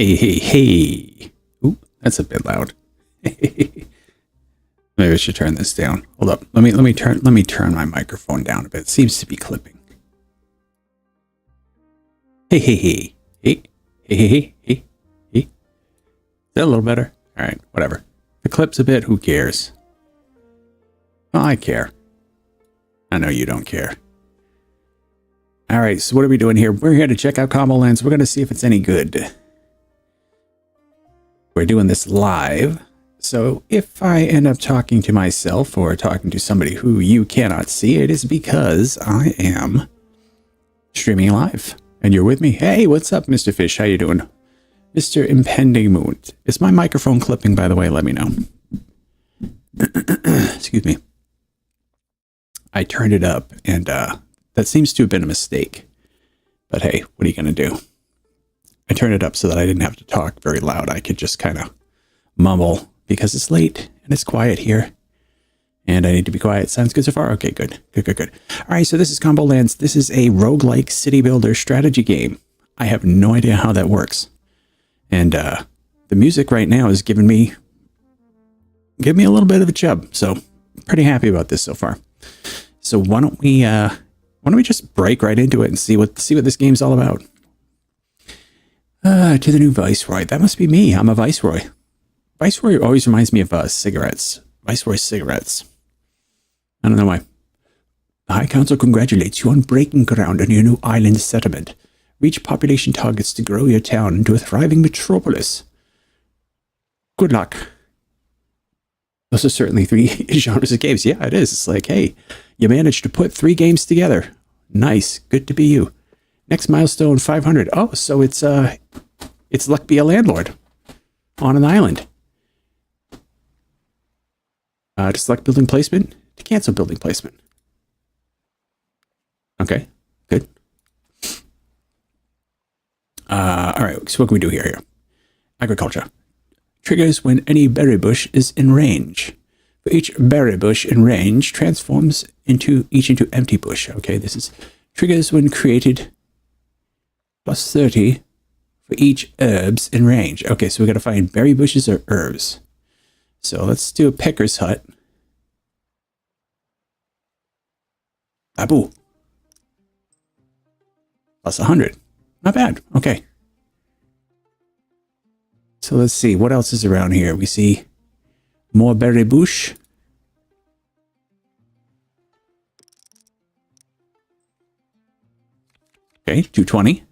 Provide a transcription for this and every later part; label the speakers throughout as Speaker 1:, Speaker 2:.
Speaker 1: Hey, hey, hey. Ooh, that's a bit loud. Maybe I should turn this down. Hold up. Let me turn my microphone down a bit. It seems to be clipping. Hey, hey, hey. Hey, hey, hey, hey, hey, hey. Is that a little better? All right, whatever. The clip's a bit, who cares? Well, I care. I know you don't care. All right, so what are we doing here? We're here to check out Combolands. We're going to see if it's any good. We're doing this live. So if I end up talking to myself or talking to somebody who you cannot see, it is because I am streaming live and you're with me. Hey, what's up, Mr. Fish? How you doing? Mr. Impending Moon. Is my microphone clipping, by the way? Let me know. Excuse me. I turned it up and that seems to have been a mistake. But hey, what are you going to do? I turned it up so that I didn't have to talk very loud. I could just kind of mumble because it's late and it's quiet here. And I need to be quiet. Sounds good so far? Okay, good. Good. All right, so this is Combolands. This is a roguelike city builder strategy game. I have no idea how that works. And the music right now is giving me a little bit of a chub. So pretty happy about this so far. So why don't we just break right into it and see what this game's all about? To the new Viceroy. That must be me. I'm a Viceroy. Viceroy always reminds me of cigarettes. Viceroy cigarettes. I don't know why. The High Council congratulates you on breaking ground on your new island settlement. Reach population targets to grow your town into a thriving metropolis. Good luck. Those are certainly 3 genres of games. Yeah, it is. It's like, hey, you managed to put 3 games together. Nice. Good to be you. Next milestone, 500. Oh, so it's luck be a landlord on an island. To select building placement, to cancel building placement. Okay, good. All right, so what can we do here? Agriculture. Triggers when any berry bush is in range. For each berry bush in range, transforms into empty bush. Okay, this is triggers when created plus 30 for each herbs in range. Okay, so we got to find berry bushes or herbs. So let's do a pecker's hut. Abu. Plus 100. Not bad. Okay. So let's see. What else is around here? We see more berry bush. Okay, 220.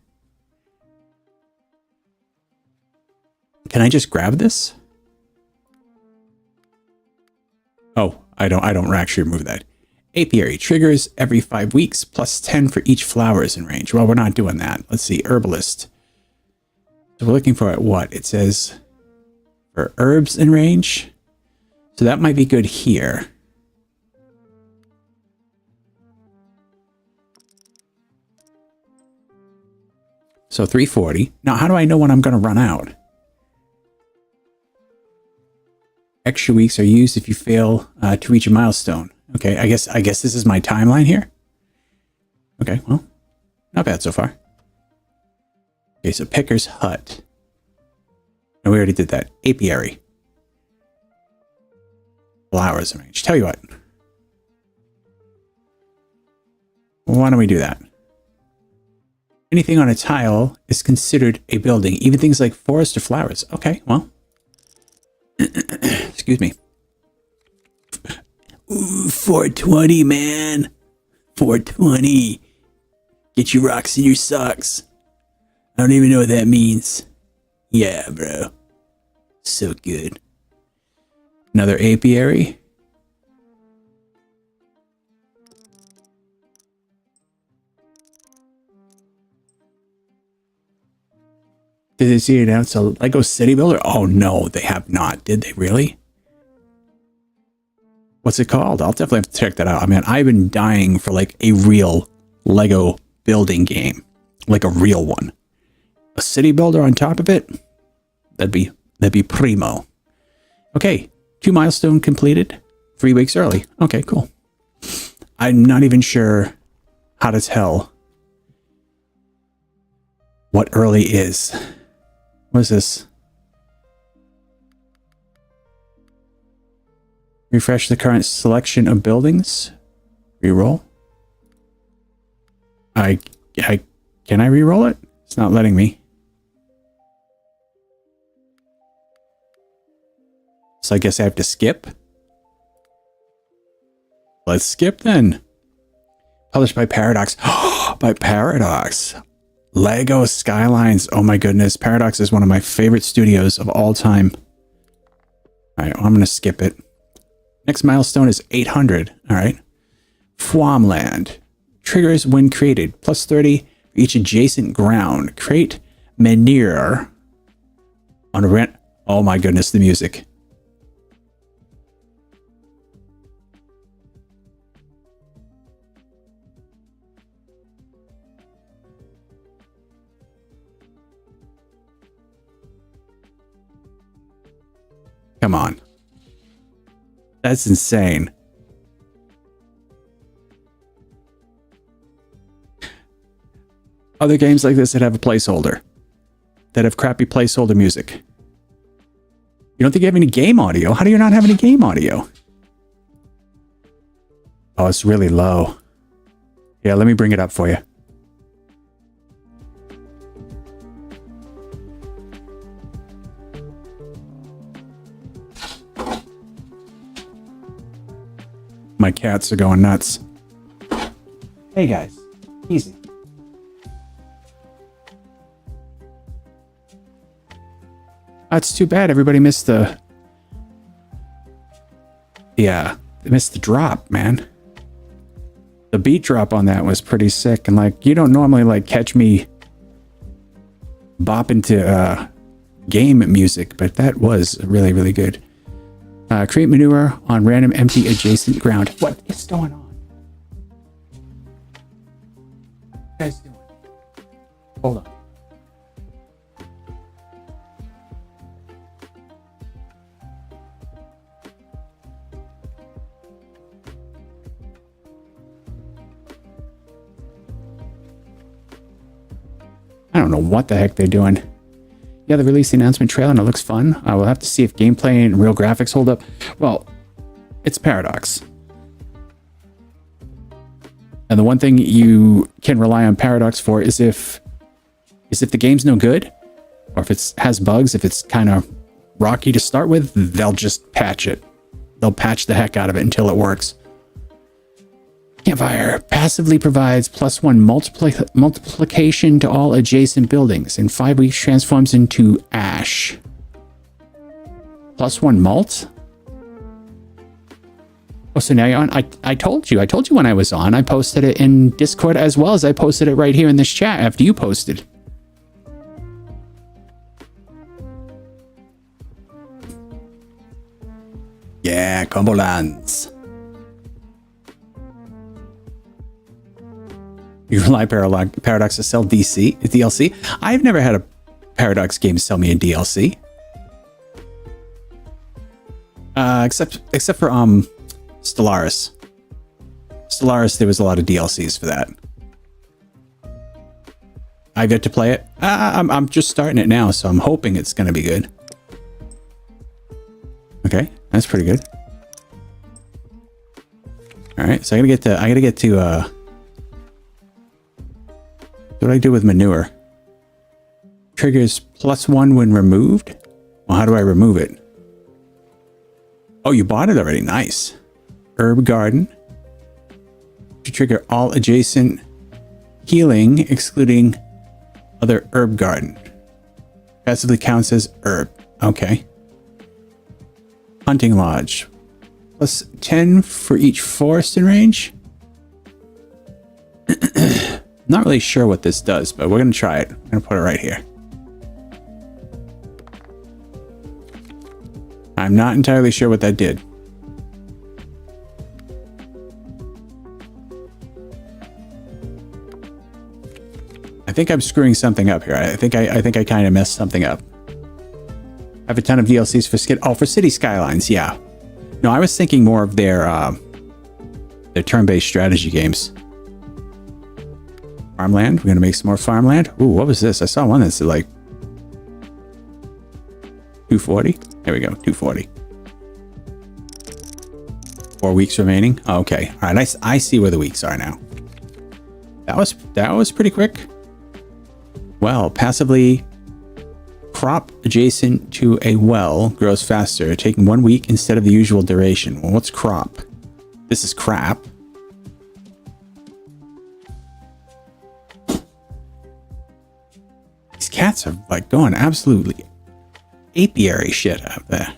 Speaker 1: Can I just grab this? Oh, I don't actually remove that. Apiary triggers every 5 weeks, plus 10 for each flowers in range. Well, we're not doing that. Let's see, herbalist. So we're looking for what? It says for herbs in range. So that might be good here. So 340. Now, how do I know when I'm going to run out? Extra weeks are used if you fail to reach a milestone. Okay, I guess this is my timeline here. Okay, well, not bad so far. Okay, so Pecker's Hut. And we already did that. Apiary. Flowers in range. Tell you what. Why don't we do that? Anything on a tile is considered a building, even things like forest or flowers. Okay, well. Excuse me. Ooh, 420, man. 420. Get your rocks in your socks. I don't even know what that means. Yeah, bro. So good. Another apiary. Did they see it announce a Lego City Builder? Oh, no, they have not. Did they really? What's it called? I'll definitely have to check that out. I mean, I've been dying for like a real Lego building game. Like a real one. A city builder on top of it? That'd be primo. Okay, 2 milestone completed. 3 weeks early. Okay, cool. I'm not even sure how to tell what early is. What is this? Refresh the current selection of buildings. Reroll. Can I re-roll it? It's not letting me. So I guess I have to skip. Let's skip then. Published by Paradox. By Paradox. Lego Skylines. Oh my goodness. Paradox is one of my favorite studios of all time. All right, well, I'm going to skip it. Next milestone is 800. All right. Farmland. Triggers when created. Plus 30 for each adjacent ground. Create manure on a rent. Oh my goodness, the music. Come on. That's insane. Other games like this that have a placeholder. That have crappy placeholder music. You don't think you have any game audio? How do you not have any game audio? Oh, it's really low. Yeah, let me bring it up for you. My cats are going nuts. Hey guys, easy. That's too bad. Everybody missed the... Yeah, they missed the drop, man. The beat drop on that was pretty sick. And like, you don't normally like catch me bopping to game music, but that was really, really good. Create manure on random empty adjacent ground. What is going on? What are you guys doing? Hold on. I don't know what the heck they're doing. Yeah, they released the announcement trailer and it looks fun. I will have to see if gameplay and real graphics hold up. Well, it's Paradox. And the one thing you can rely on Paradox for is if the game's no good, or if it has bugs, if it's kind of rocky to start with, they'll just patch it. They'll patch the heck out of it until it works. Campfire passively provides +1 multiplication to all adjacent buildings. In 5 weeks, transforms into ash. +1 mult? Oh, so now you're on. I told you when I was on. I posted it in Discord as well as I posted it right here in this chat after you posted. Yeah, Combolands. You rely Paradox to sell DLC. I've never had a Paradox game sell me a DLC. Except for Stellaris. Stellaris, there was a lot of DLCs for that. I've yet to play it. I'm just starting it now, so I'm hoping it's going to be good. Okay, that's pretty good. All right, so I gotta get to what do I do with manure? Triggers +1 when removed? Well, how do I remove it? Oh, you bought it already. Nice. Herb garden. To trigger all adjacent healing, excluding other herb garden. Passively counts as herb. Okay. Hunting lodge. +10 for each forest in range. Not really sure what this does, but we're going to try it. I'm going to put it right here. I'm not entirely sure what that did. I think I'm screwing something up here. I think I kind of messed something up. I have a ton of DLCs for City Skylines, yeah. No, I was thinking more of their turn-based strategy games. Farmland. We're going to make some more farmland. Ooh, what was this? I saw one that's like 240. There we go. 240. 4 weeks remaining. Okay. All right. I see where the weeks are now. That was pretty quick. Well, passively crop adjacent to a well grows faster, taking 1 week instead of the usual duration. Well, what's crop? This is crap. These cats are like going absolutely apiary shit out there.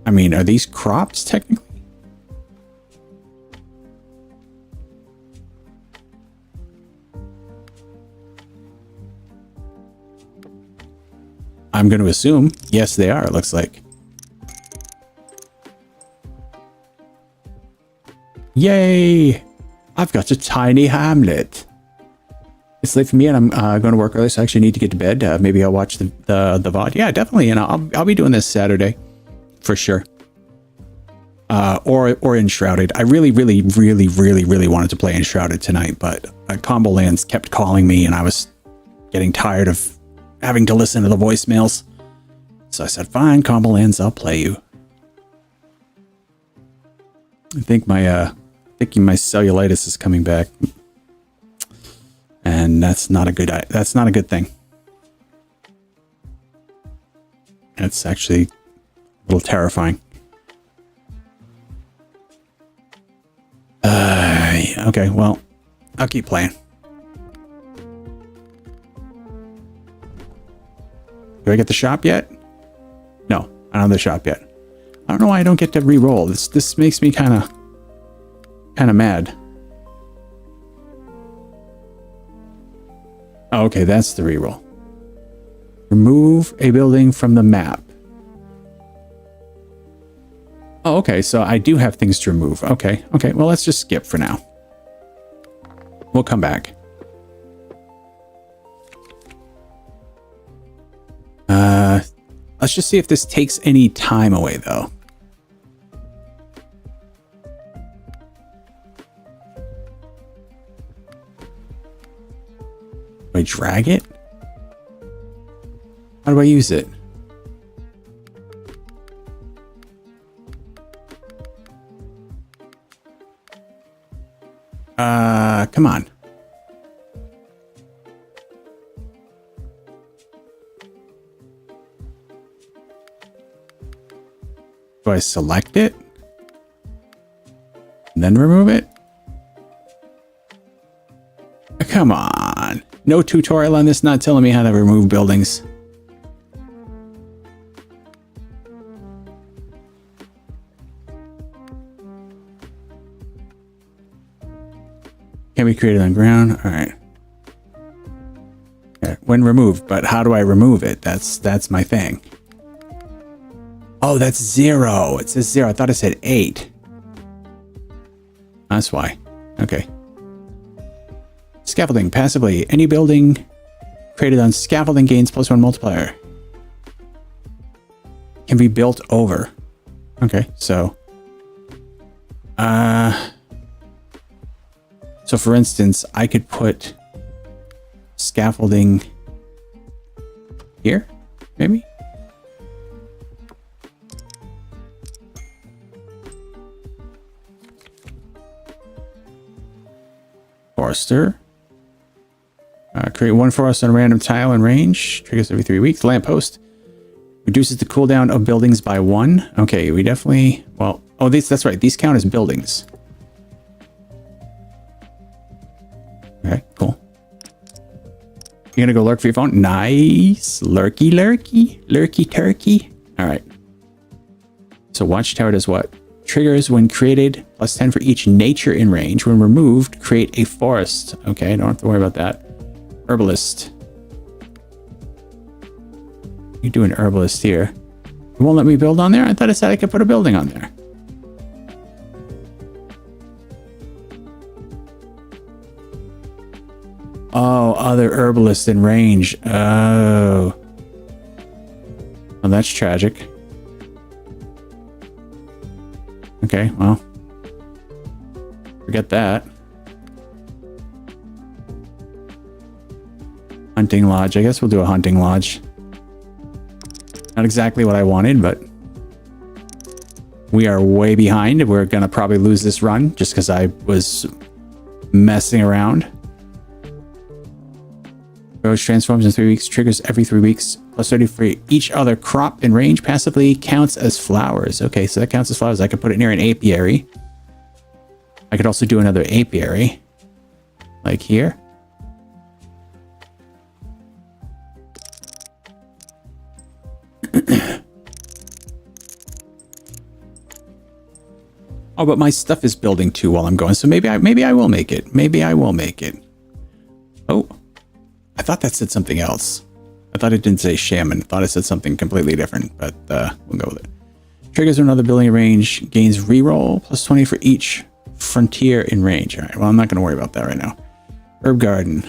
Speaker 1: I mean, are these crops technically? I'm going to assume, yes, they are, it looks like. Yay! I've got a tiny hamlet. It's late for me and I'm going to work early, so I actually need to get to bed. Maybe I'll watch the VOD. Yeah, definitely. And I'll be doing this Saturday for sure. Or Enshrouded. I really wanted to play Enshrouded tonight, but Combolands kept calling me and I was getting tired of having to listen to the voicemails. So I said, fine, Combolands, I'll play you. I think my cellulitis is coming back. And that's not a good thing. It's actually a little terrifying. Okay, well, I'll keep playing. Do I get the shop yet? No, I don't have the shop yet. I don't know why I don't get to re-roll. This makes me kind of mad. Oh, okay, that's the re-roll. Remove a building from the map. Oh, okay, so I do have things to remove. Okay, well, let's just skip for now. We'll come back. Let's just see if this takes any time away, though. Do I drag it? How do I use it? Come on. Do I select it? And then remove it? Come on. No tutorial on this, not telling me how to remove buildings. Can be created on ground. All right. Okay. When removed, but how do I remove it? That's my thing. Oh, that's 0. It says 0. I thought it said 8. That's why. Okay. Scaffolding. Passively. Any building created on scaffolding gains +1 multiplier. Can be built over. Okay, so. So for instance, I could put scaffolding here, maybe? Forester. Create 1 forest on a random tile and range. Triggers every 3 weeks. Lamppost. Reduces the cooldown of buildings by 1. Okay, we definitely... Well, oh, that's right. These count as buildings. Okay, cool. You're gonna go lurk for your phone? Nice. Lurky, lurky. Lurky turkey. All right. So Watchtower does what? Triggers when created, +10 for each nature in range. When removed, create a forest. Okay, don't have to worry about that. Herbalist. You do an herbalist here. It won't let me build on there? I thought it said I could put a building on there. Oh, other herbalist in range. Oh. Well, that's tragic. Okay, well. Forget that. Hunting lodge. I guess we'll do a hunting lodge. Not exactly what I wanted, but we are way behind. We're going to probably lose this run just because I was messing around. Grows transforms in 3 weeks. Triggers every 3 weeks. Plus 30 for each other crop in range. Passively counts as flowers. Okay, so that counts as flowers. I could put it near an apiary. I could also do another apiary. Like here. Oh, but my stuff is building too while I'm going. So maybe I will make it. Maybe I will make it. Oh, I thought that said something else. I thought it didn't say shaman. I thought it said something completely different, but we'll go with it. Triggers another building range. Gains reroll plus 20 for each frontier in range. All right, well, I'm not going to worry about that right now. Herb garden.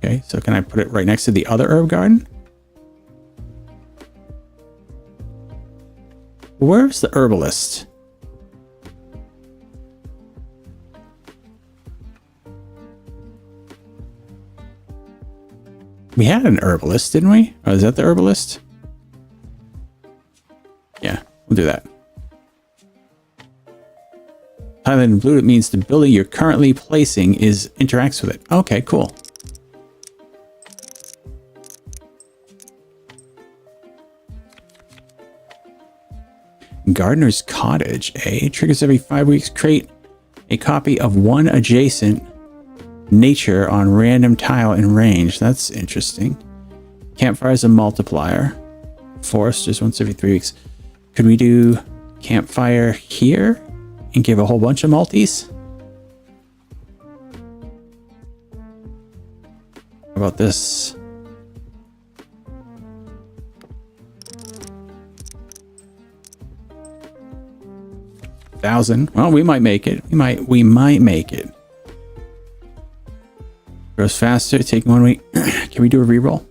Speaker 1: Okay, so can I put it right next to the other herb garden? Where's the herbalist? We had an herbalist, didn't we? Oh, is that the herbalist? Yeah, we'll do that. Highlighted in blue, it means the building you're currently placing interacts with it. Okay, cool. Gardener's Cottage, triggers every 5 weeks. Create a copy of one adjacent nature on random tile in range. That's interesting. Campfire is a multiplier. Forest is once every 3 weeks. Could we do campfire here and give a whole bunch of multis? How about this? Well, we might make it. We might make it. Grows faster, taking 1 week. Can we do a reroll?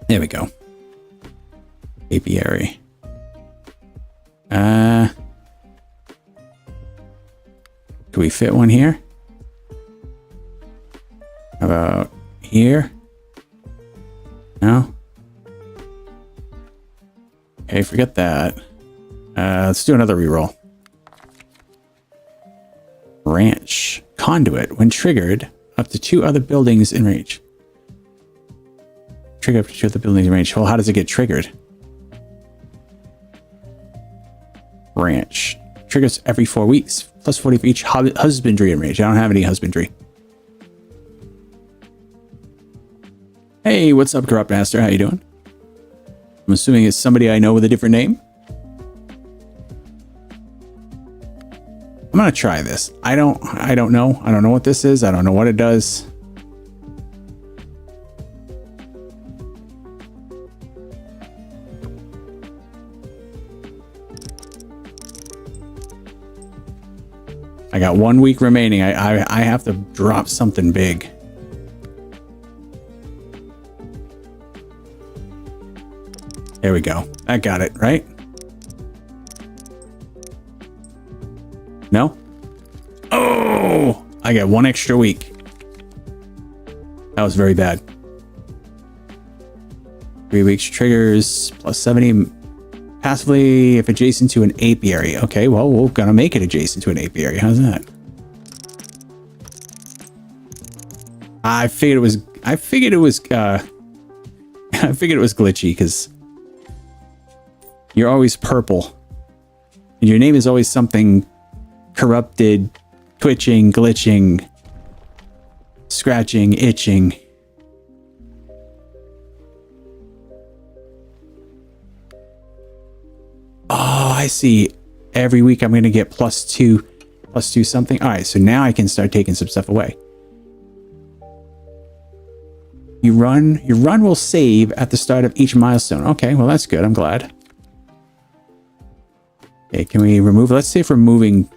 Speaker 1: There we go. Apiary. Can we fit one here? How about here? No? Okay, forget that. Let's do another reroll. Ranch. Conduit. When triggered, up to 2 other buildings in range. Trigger up to 2 other buildings in range. Well, how does it get triggered? Ranch. Triggers every 4 weeks. Plus 40 for each husbandry in range. I don't have any husbandry. Hey, what's up, Corrupt Master? How you doing? I'm assuming it's somebody I know with a different name. I'm gonna try this. I don't know. I don't know what this is. I don't know what it does. I got 1 week remaining. I have to drop something big. There we go. I got it, right? No? Oh! I got 1 extra week. That was very bad. 3 weeks triggers plus 70 passively if adjacent to an apiary. Okay, well, we're gonna make it adjacent to an apiary. How's that? I figured it was glitchy because you're always purple. And your name is always something corrupted, twitching, glitching, scratching, itching. Oh, I see. Every week I'm going to get plus two something. All right, so now I can start taking some stuff away. Your run will save at the start of each milestone. Okay, well, that's good. I'm glad. Okay, can we remove? Let's see if removing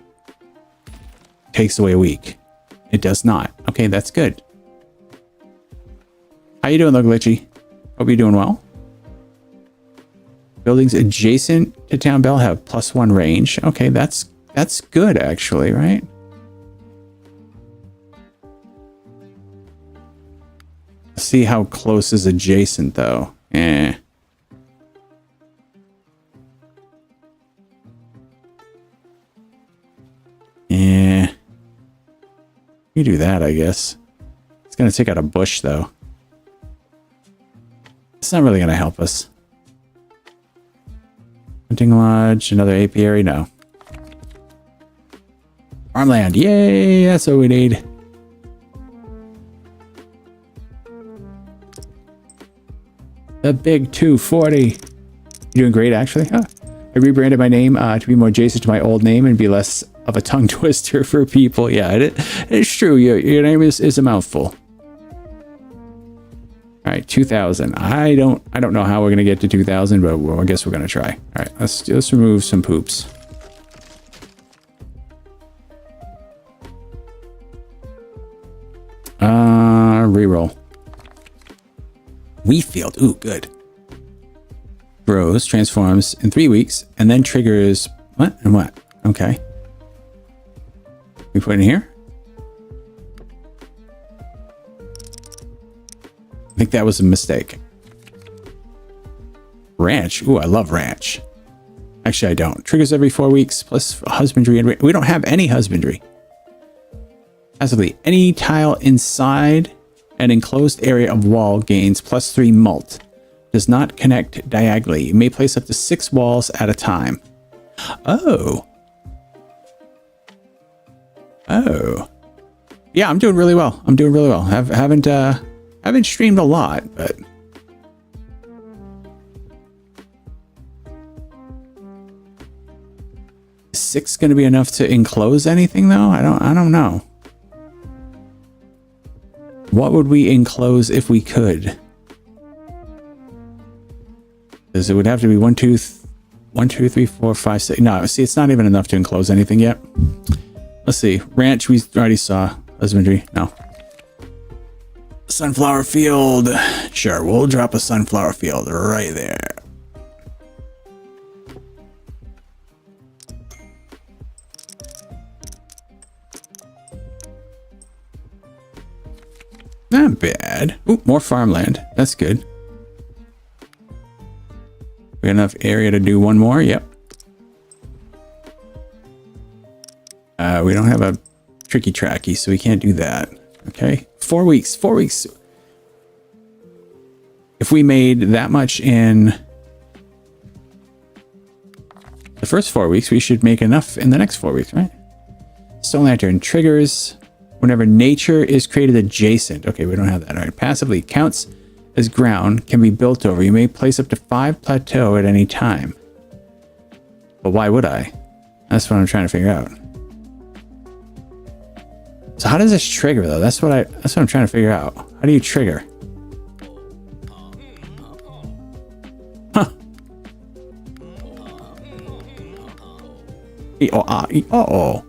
Speaker 1: takes away a week. It does not. Okay, that's good. How you doing, though, Glitchy? Hope you're doing well. Buildings adjacent to Town Bell have +1 range. Okay, that's good, actually, right? See how close is adjacent, though. Eh. Yeah. You do that, I guess. It's going to take out a bush, though. It's not really going to help us. Hunting lodge, another apiary? No. Farmland. Yay! That's what we need. The big 240. You're doing great, actually. Huh. I rebranded my name to be more adjacent to my old name and be less of a tongue twister for people. Yeah, it's true. Your name is a mouthful. All right, 2,000. I don't know how we're gonna get to 2,000, but I guess we're gonna try. All right, let's remove some poops. Reroll. Wheat field. Ooh, good. Grows, transforms in 3 weeks, and then triggers what and what? Okay. We put in here. I think that was a mistake. Ranch. Ooh, I love ranch. Actually, I don't. Triggers every 4 weeks, plus husbandry. And we don't have any husbandry. Passively, any tile inside an enclosed area of wall gains +3 mult. Does not connect diagonally. You may place up to 6 walls at a time. Oh. Oh. Yeah, I'm doing really well. Haven't streamed a lot, but is 6 going to be enough to enclose anything though? I don't know. What would we enclose if we could? Because it would have to be 1, 2, 3, 4, 5, 6. No, see, it's not even enough to enclose anything yet. Let's see. Ranch, we already saw. Husbandry, no. Sunflower field. Sure, we'll drop a sunflower field right there. Not bad. Ooh, more farmland. That's good. We got enough area to do one more? Yep. We don't have a tricky tracky, so we can't do that. Okay. 4 weeks. 4 weeks. If we made that much in the first 4 weeks, we should make enough in the next 4 weeks, right? Stone lantern triggers whenever nature is created adjacent. Okay, we don't have that. All right. Passively counts as ground, can be built over. You may place up to 5 plateau at any time. But why would I? That's what I'm trying to figure out. So how does this trigger though? That's what I'm trying to figure out. How do you trigger? Huh. Uh-oh.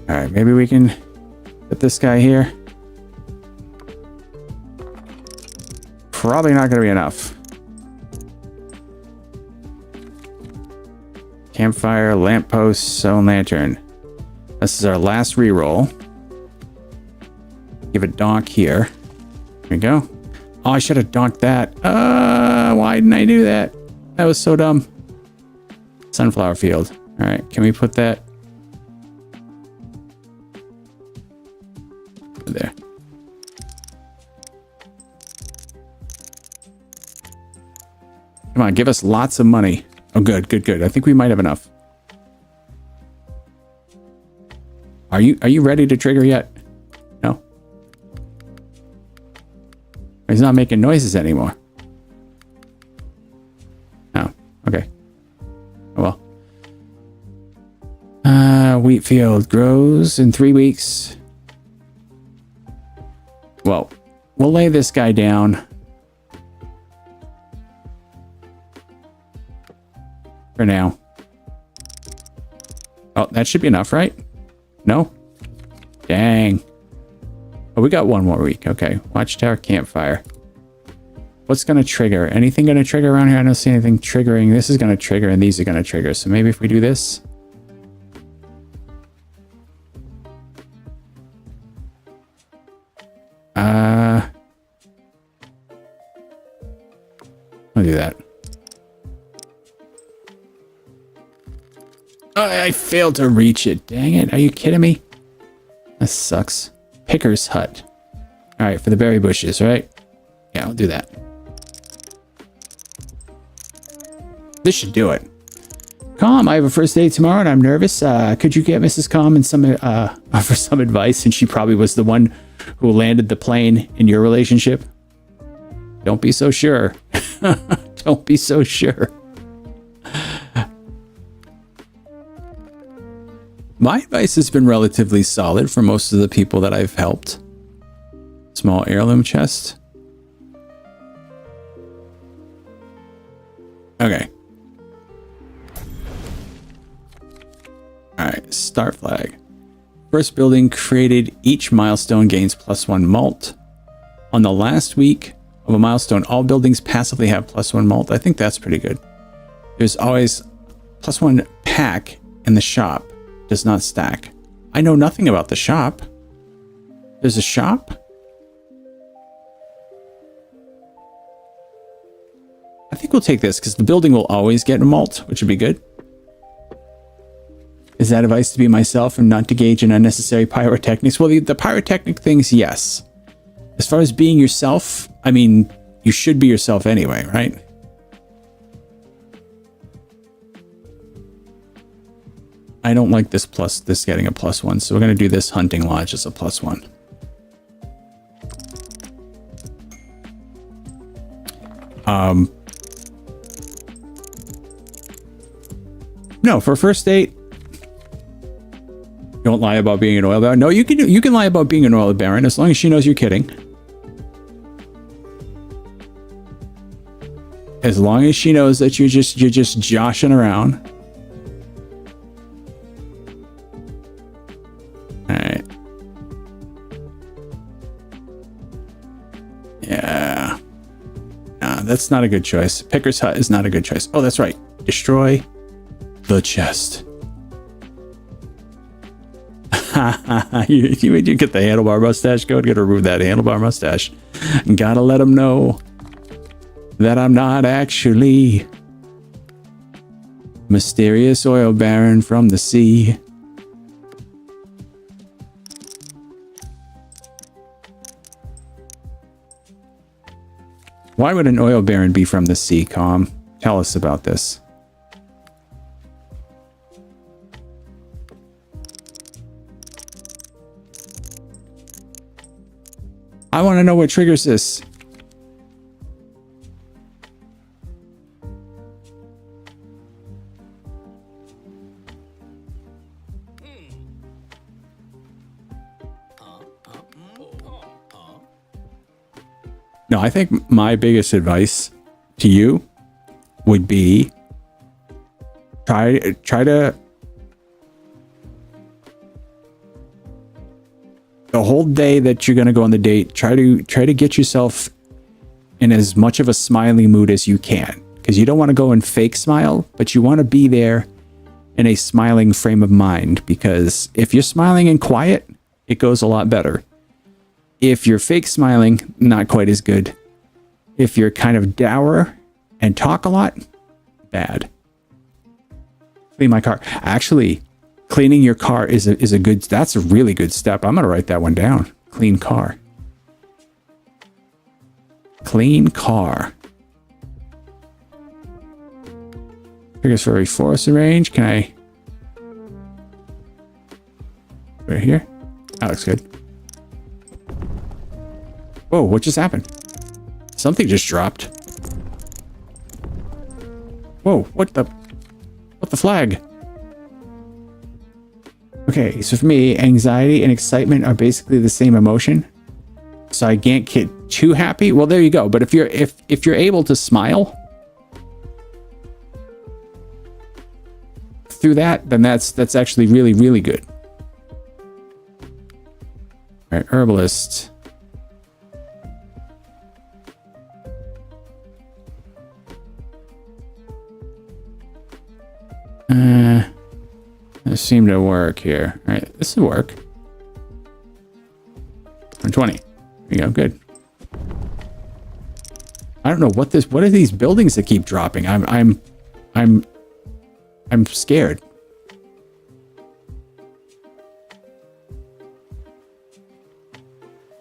Speaker 1: All right, maybe we can put this guy here. Probably not going to be enough. Campfire, lamppost, stone lantern. This is our last reroll. Give it donk here. There we go. Oh, I should have donked that. Why didn't I do that? That was so dumb. Sunflower field. All right, can we put that there? Come on, give us lots of money. Oh, good, good, good. I think we might have enough. Are you ready to trigger yet? No. He's not making noises anymore. Oh, okay. Oh well. Wheat field grows in 3 weeks. Well, we'll lay this guy down for now. Oh, that should be enough, right? No? Dang. Oh, we got 1 more week. Okay. Watchtower, campfire. What's going to trigger? Anything going to trigger around here? I don't see anything triggering. This is going to trigger and these are going to trigger. So maybe if we do this. I'll do that. Oh, I failed to reach it. Dang it. Are you kidding me? That sucks. Picker's hut. All right, for the berry bushes, right? Yeah, I'll do that. This should do it. Com, I have a first date tomorrow and I'm nervous. Could you get Mrs. Com and for some advice? And she probably was the one who landed the plane in your relationship. Don't be so sure. Don't be so sure. My advice has been relatively solid for most of the people that I've helped. Small heirloom chest. Okay. Alright, start flag. First building created, each milestone gains +1 malt. On the last week of a milestone, all buildings passively have +1 malt. I think that's pretty good. There's always +1 pack in the shop. Does not stack. I know nothing about the shop. There's a shop? I think we'll take this because the building will always get a malt, which would be good. Is that advice to be myself and not to engage in unnecessary pyrotechnics? Well, the pyrotechnic things, yes. As far as being yourself, I mean, you should be yourself anyway, right? I don't like this getting a +1, so we're going to do this hunting lodge as a +1. No, for a first date, don't lie about being an oil baron. No, you can lie about being an oil baron as long as she knows you're kidding. As long as she knows that you're just joshing around. All right. Yeah. Nah, that's not a good choice. Picker's hut is not a good choice. Oh, that's right. Destroy the chest. you get the handlebar mustache going. Gotta remove that handlebar mustache. Gotta let them know that I'm not actually mysterious oil baron from the sea. Why would an oil baron be from the sea, Com? Tell us about this. I want to know what triggers this. No, I think my biggest advice to you would be try to the whole day that you're going to go on the date, try to get yourself in as much of a smiley mood as you can, because you don't want to go and fake smile, but you want to be there in a smiling frame of mind, because if you're smiling and quiet, it goes a lot better. If you're fake smiling, not quite as good. If you're kind of dour and talk a lot, bad. Clean my car. Actually, cleaning your car is a good, that's a really good step. I'm going to write that one down. Clean car. Clean car. Triggers for a forest range. Can I? Right here. That looks good. Whoa, what just happened? Something just dropped. Whoa, what the flag? Okay, so for me, anxiety and excitement are basically the same emotion. So I can't get too happy. Well, there you go. But if you're able to smile through that, then that's actually really, really good. All right, herbalist. This seemed to work here. All right, this will work. 120. There you go. Good. I don't know what are these buildings that keep dropping? I'm scared.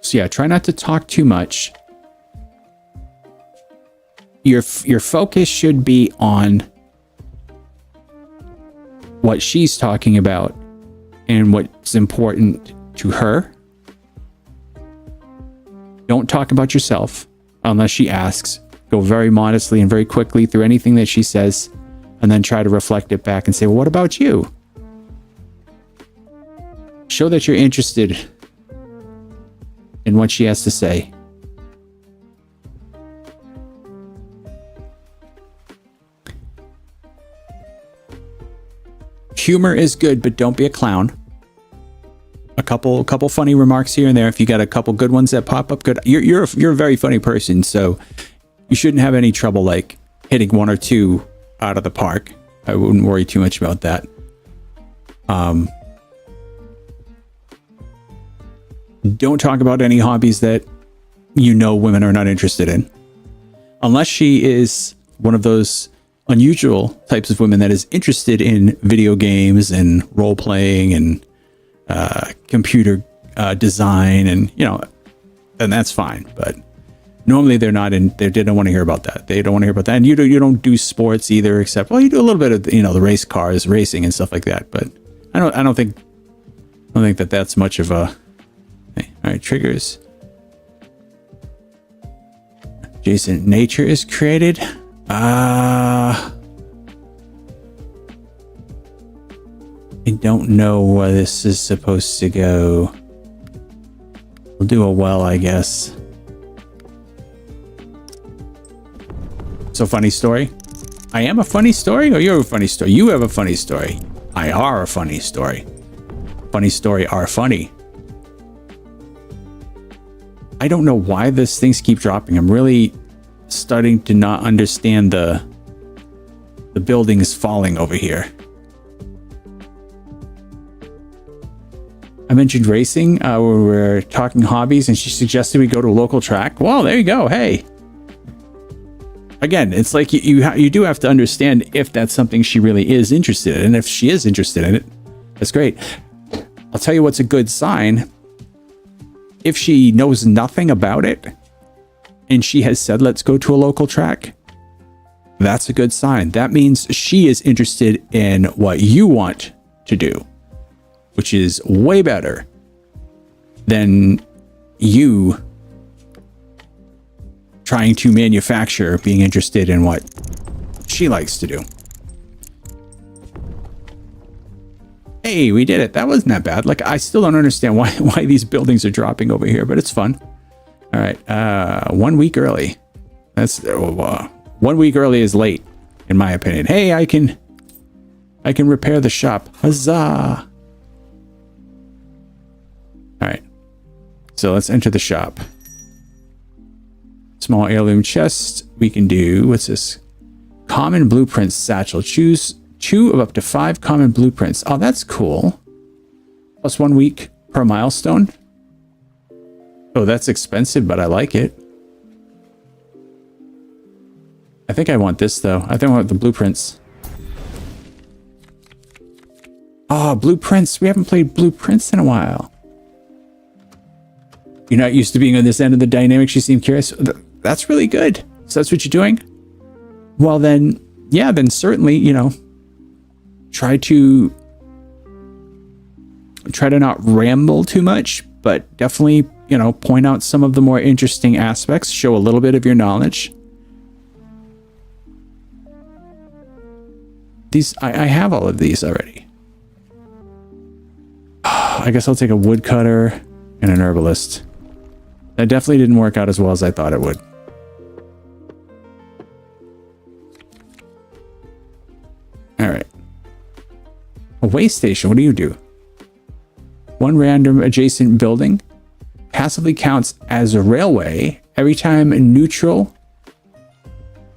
Speaker 1: So yeah, try not to talk too much. Your focus should be on what she's talking about and what's important to her. Don't talk about yourself unless she asks. Go very modestly and very quickly through anything that she says, and then try to reflect it back and say, well, what about you? Show that you're interested in what she has to say. Humor is good, but don't be a clown. A couple funny remarks here and there. If you got a couple good ones that pop up, good. You're a very funny person, so you shouldn't have any trouble like hitting one or two out of the park. I wouldn't worry too much about that. Don't talk about any hobbies that you know women are not interested in. Unless she is one of those unusual types of women that is interested in video games and role-playing and computer design, and, you know, then that's fine. But normally they're not in, they don't want to hear about that. They don't want to hear about that. And you don't do sports either, except, well, you do a little bit of, you know, the race cars, racing and stuff like that. But I don't think that that's much of a... Okay. All right, triggers. Adjacent nature is created. I don't know where this is supposed to go. We'll do a well, I guess. So, funny story. I am a funny story, or you're a funny story? You have a funny story. I are a funny story. Funny story are funny. I don't know why these things keep dropping. I'm really starting to not understand the buildings falling over here. I mentioned racing. We were talking hobbies, and she suggested we go to a local track. Well, there you go. Hey. Again, it's like you do have to understand if that's something she really is interested in. And if she is interested in it, that's great. I'll tell you what's a good sign. If she knows nothing about it and she has said, let's go to a local track, that's a good sign. That means she is interested in what you want to do, which is way better than you trying to manufacture being interested in what she likes to do. Hey, we did it. That wasn't that bad. Like, I still don't understand why these buildings are dropping over here, but it's fun. All right, 1 week early. That's 1 week early is late, in my opinion. Hey, I can repair the shop. Huzzah! All right, so let's enter the shop. Small heirloom chest. We can do, what's this? Common blueprints satchel. Choose 2 of up to 5 common blueprints. Oh, that's cool. Plus 1 week per milestone. Oh, that's expensive, but I like it. I think I want this, though. I think I want the blueprints. Oh, blueprints. We haven't played blueprints in a while. You're not used to being on this end of the dynamic. You seem curious. That's really good. So that's what you're doing? Well, then, yeah, then certainly, you know, try to not ramble too much, but definitely, you know, point out some of the more interesting aspects, show a little bit of your knowledge. These, I have all of these already. I guess I'll take a woodcutter and an herbalist. That definitely didn't work out as well as I thought it would. All right. A way station. What do you do? One random adjacent building passively counts as a railway every time neutral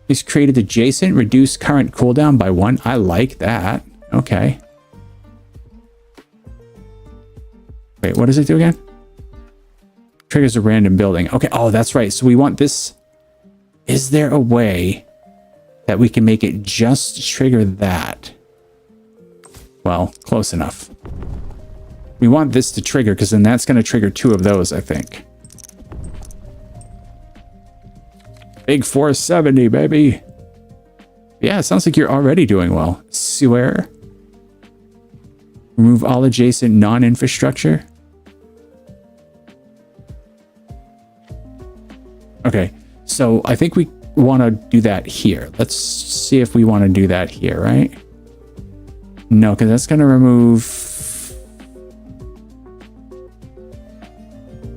Speaker 1: is created adjacent. Reduce current cooldown by 1. I like that. Okay. Wait, what does it do again? Triggers a random building. Okay, oh, that's right. So we want this. Is there a way that we can make it just trigger that? Well, close enough. We want this to trigger because then that's going to trigger 2 of those, I think. Big 470, baby. Yeah, it sounds like you're already doing well. Sewer. Remove all adjacent non-infrastructure. Okay, so I think we want to do that here. Let's see if we want to do that here, right? No, because that's going to remove...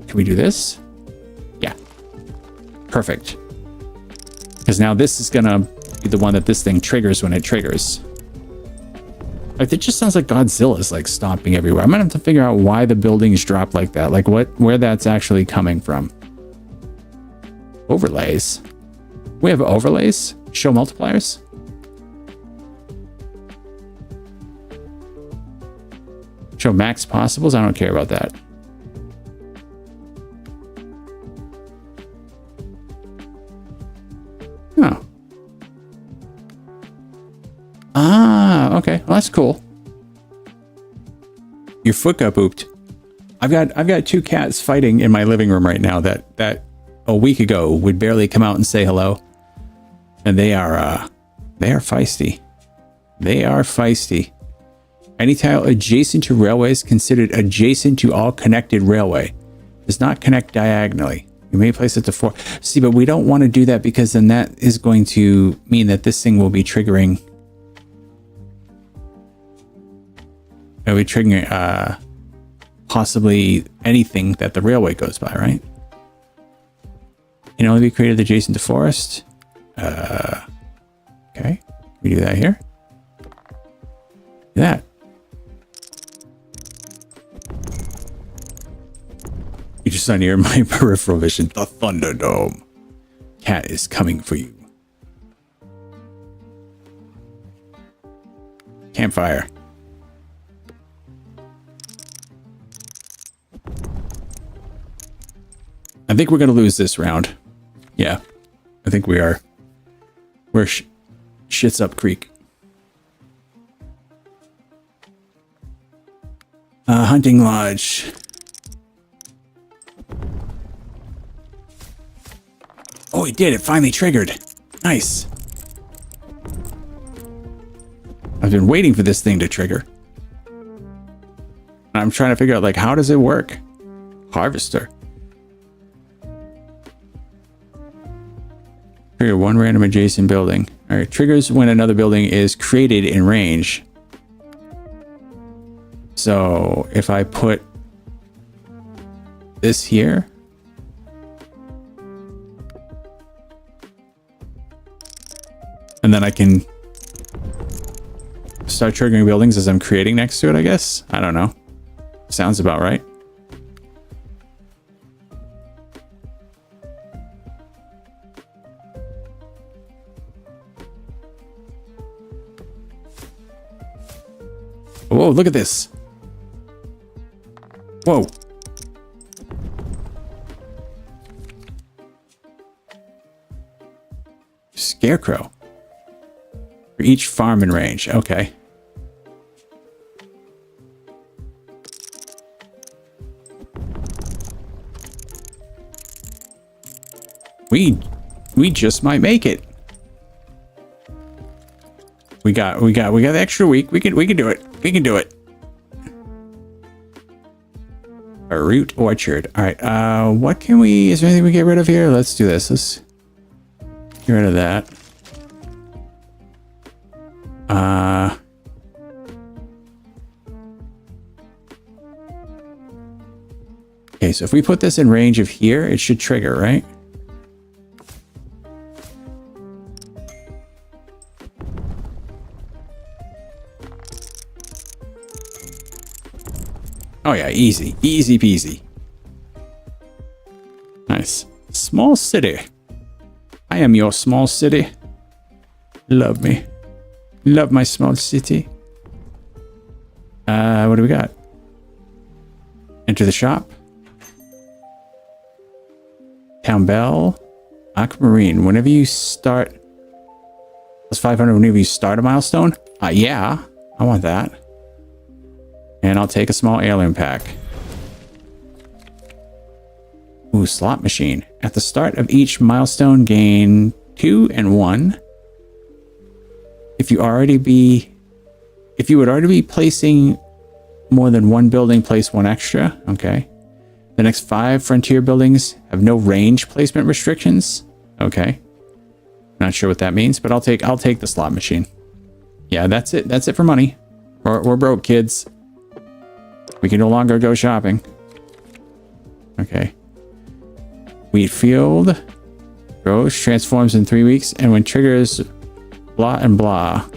Speaker 1: Can we do this? Yeah. Perfect. Because now this is going to be the one that this thing triggers when it triggers. Like, it just sounds like Godzilla's like stomping everywhere. I'm going to have to figure out why the buildings drop like that. Like where that's actually coming from. Overlays. We have overlays? Show multipliers? Show max possibles? I don't care about that. Oh. Ah, okay. Well, that's cool. Your foot got booped. I've got 2 cats fighting in my living room right now that a week ago would barely come out and say hello. And they are feisty. They are feisty. Any tile adjacent to railway is considered adjacent to all connected railway. Does not connect diagonally. You may place it to 4. See, but we don't want to do that because then that is going to mean that this thing will be triggering. It'll be triggering possibly anything that the railway goes by, right? Can only be created adjacent to forest. Okay. We do that here. Do that. You just saw near my peripheral vision. The Thunderdome. Cat is coming for you. Campfire. I think we're going to lose this round. Yeah, I think we are. We're shit's up creek. Hunting lodge. Oh, it did. It finally triggered. Nice. I've been waiting for this thing to trigger. I'm trying to figure out, like, how does it work? Harvester. Trigger 1 random adjacent building. All right, triggers when another building is created in range. So if I put this here. And then I can start triggering buildings as I'm creating next to it, I guess. I don't know. Sounds about right. Whoa, look at this. Whoa. Scarecrow. For each farm in range. Okay. We just might make it. We got the extra week. We can do it. We can do it. A root orchard. All right. What can we? Is there anything we get rid of here? Let's do this. Let's get rid of that. Okay. So if we put this in range of here, it should trigger, right? Oh yeah, easy. Easy peasy. Nice. Small city. I am your small city. Love me. Love my small city. What do we got? Enter the shop. Town Bell. Aquamarine. Whenever you start... Plus 500 whenever you start a milestone? Yeah. I want that. And I'll take a small heirloom pack. Ooh, slot machine. At the start of each milestone, gain 2 and 1. If you would already be placing more than one building, place 1 extra. Okay. The next 5 frontier buildings have no range placement restrictions. Okay. Not sure what that means, but I'll take the slot machine. Yeah, that's it. That's it for money. We're broke, kids. We can no longer go shopping. Okay. Wheat field grows, transforms in 3 weeks, and when triggers, blah and blah.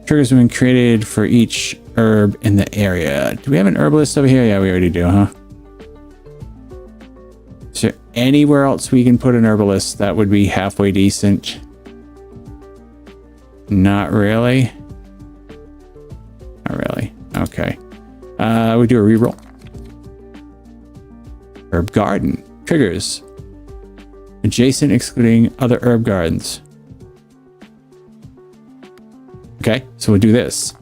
Speaker 1: Triggers when created for each herb in the area. Do we have an herbalist over here? Yeah, we already do, huh? Is there anywhere else we can put an herbalist that would be halfway decent? Not really. Not really. Okay. We do a reroll. Herb garden. Triggers. Adjacent excluding other herb gardens. Okay, so we'll do this.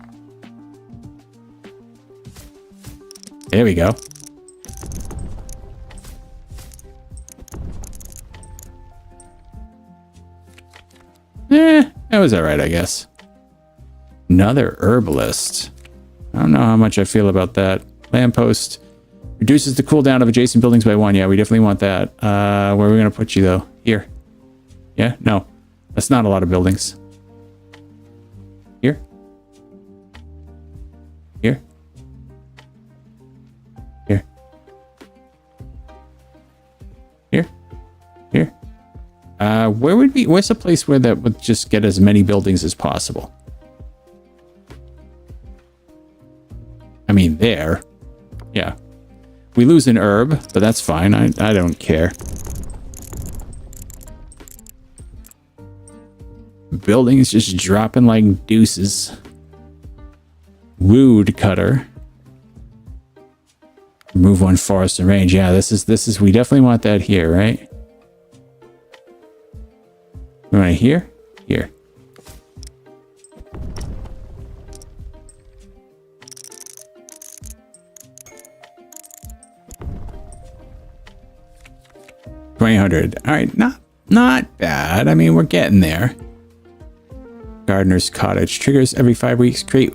Speaker 1: There we go. That was alright, I guess. Another herbalist. I don't know how much I feel about that. Lamppost. Reduces the cooldown of adjacent buildings by 1. Yeah, we definitely want that. Where are we going to put you, though? Here. Yeah? No. That's not a lot of buildings. Here? Here? Here? Here? Here? Where's a place where that would just get as many buildings as possible? I mean, there. Yeah. We lose an herb, but that's fine. I don't care. Buildings just dropping like deuces. Wood cutter. Remove 1 forest and range. Yeah, this is we definitely want that here, right? We want it here? Here. $2,000. All right, not bad. I mean, we're getting there. Gardener's cottage triggers every 5 weeks. Create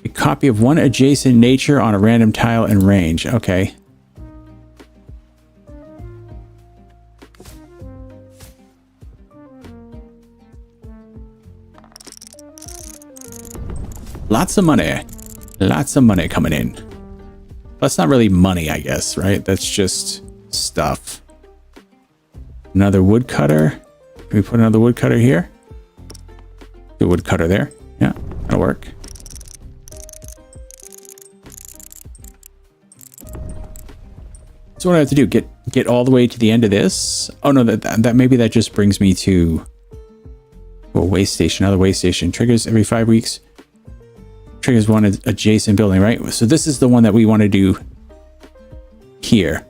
Speaker 1: a copy of 1 adjacent nature on a random tile and range. Okay. Lots of money. Lots of money coming in. That's not really money, I guess, right? That's just stuff. Another woodcutter. Can we put another woodcutter here? The woodcutter there. Yeah, that'll work. So what I have to do, get all the way to the end of this? Oh no, that maybe that just brings me to a way station. Another way station triggers every 5 weeks. Triggers 1 adjacent building, right? So this is the one that we want to do here.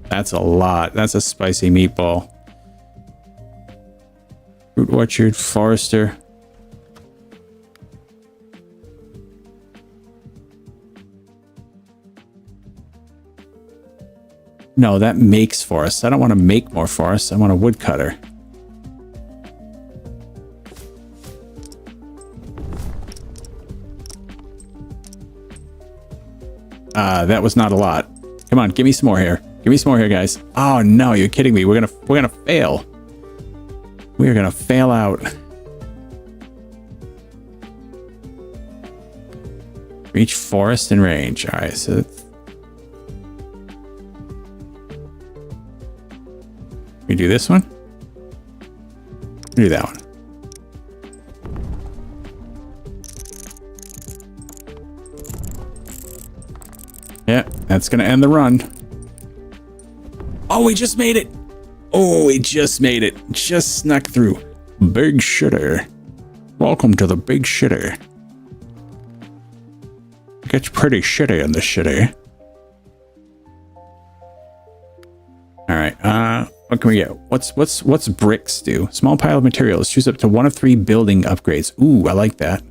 Speaker 1: That's a lot. That's a spicy meatball. Fruit orchard, forester. No, that makes forests. I don't want to make more forests. I want a woodcutter. That was not a lot. Come on, give me some more here. Give me some more here, guys. Oh no, you're kidding me. We're gonna fail. We are gonna fail out. Reach forest and range. All right, so that's... we do this one. We do that one. Yeah, that's gonna end the run. Oh, we just made it. Oh, we just made it. Just snuck through. Big shitter. Welcome to the big shitter. It gets pretty shitty in the shitty. All right. What can we get? What's bricks do? Small pile of materials. Choose up to 1 of 3 building upgrades. Ooh, I like that.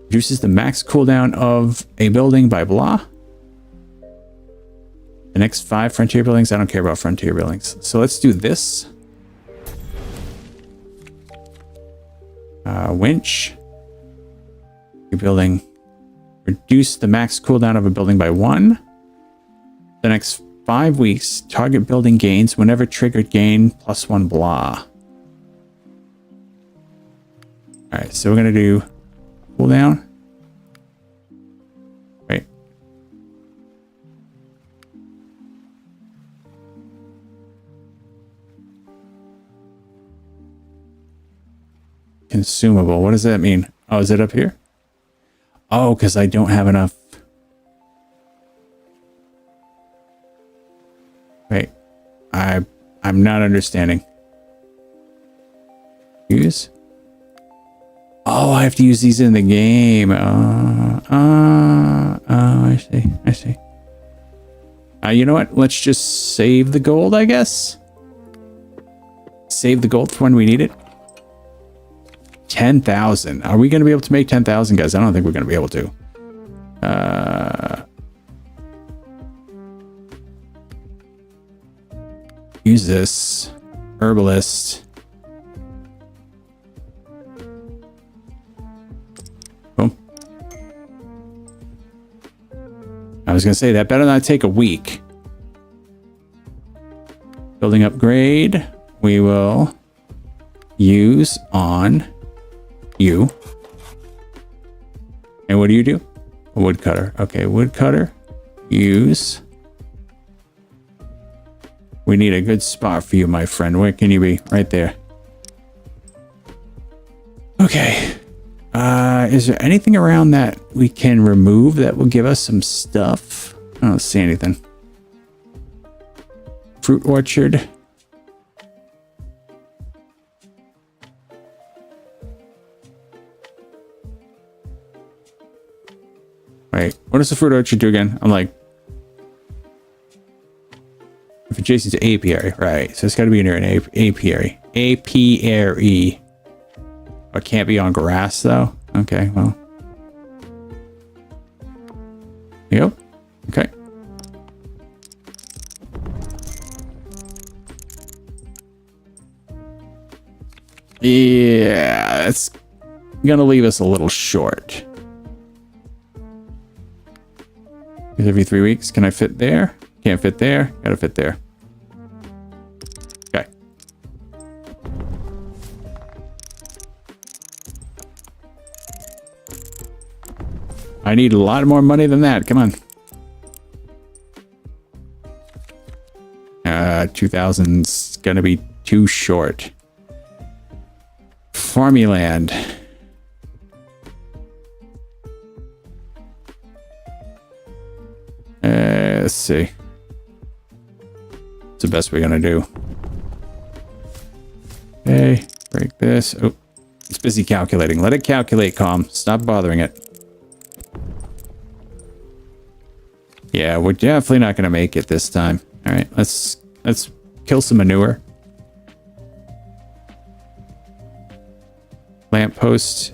Speaker 1: Reduces the max cooldown of a building by blah. The next 5 frontier buildings. I don't care about frontier buildings. So let's do this. Winch. Your building. Reduce the max cooldown of a building by 1. The next 5 weeks, target building gains whenever triggered gain +1 blah. Alright, so we're going to do cooldown. Right. Consumable. What does that mean? Oh, is it up here? Oh, because I don't have enough. Wait. I'm not understanding. Use? Oh, I have to use these in the game. I see. I see. You know what? Let's just save the gold, I guess. Save the gold for when we need it. 10,000. Are we going to be able to make 10,000, guys? I don't think we're going to be able to. Use this. Herbalist. Boom. I was going to say, that better not take a week. Building upgrade. We will use on you. And what do you do? A woodcutter. Okay, woodcutter. Use. We need a good spot for you, my friend. Where can you be? Right there. Okay. Is there anything around that we can remove that will give us some stuff? I don't see anything. Fruit orchard. Wait, what does the fruit orchard do again? I'm like, if adjacent to apiary, right? So it's got to be near an apiary. Apiary. Oh, it can't be on grass though. Okay, well. Yep. Okay. Yeah, it's gonna leave us a little short. Every 3 weeks. Can I fit there? Can't fit there. Gotta fit there. Okay. I need a lot more money than that. Come on. 2,000's gonna be too short. Farmyland. Let's see. What's the best we're gonna do? Okay, break this. Oh, it's busy calculating. Let it calculate, Calm. Stop bothering it. Yeah, we're definitely not gonna make it this time. All right, let's kill some manure. Lamppost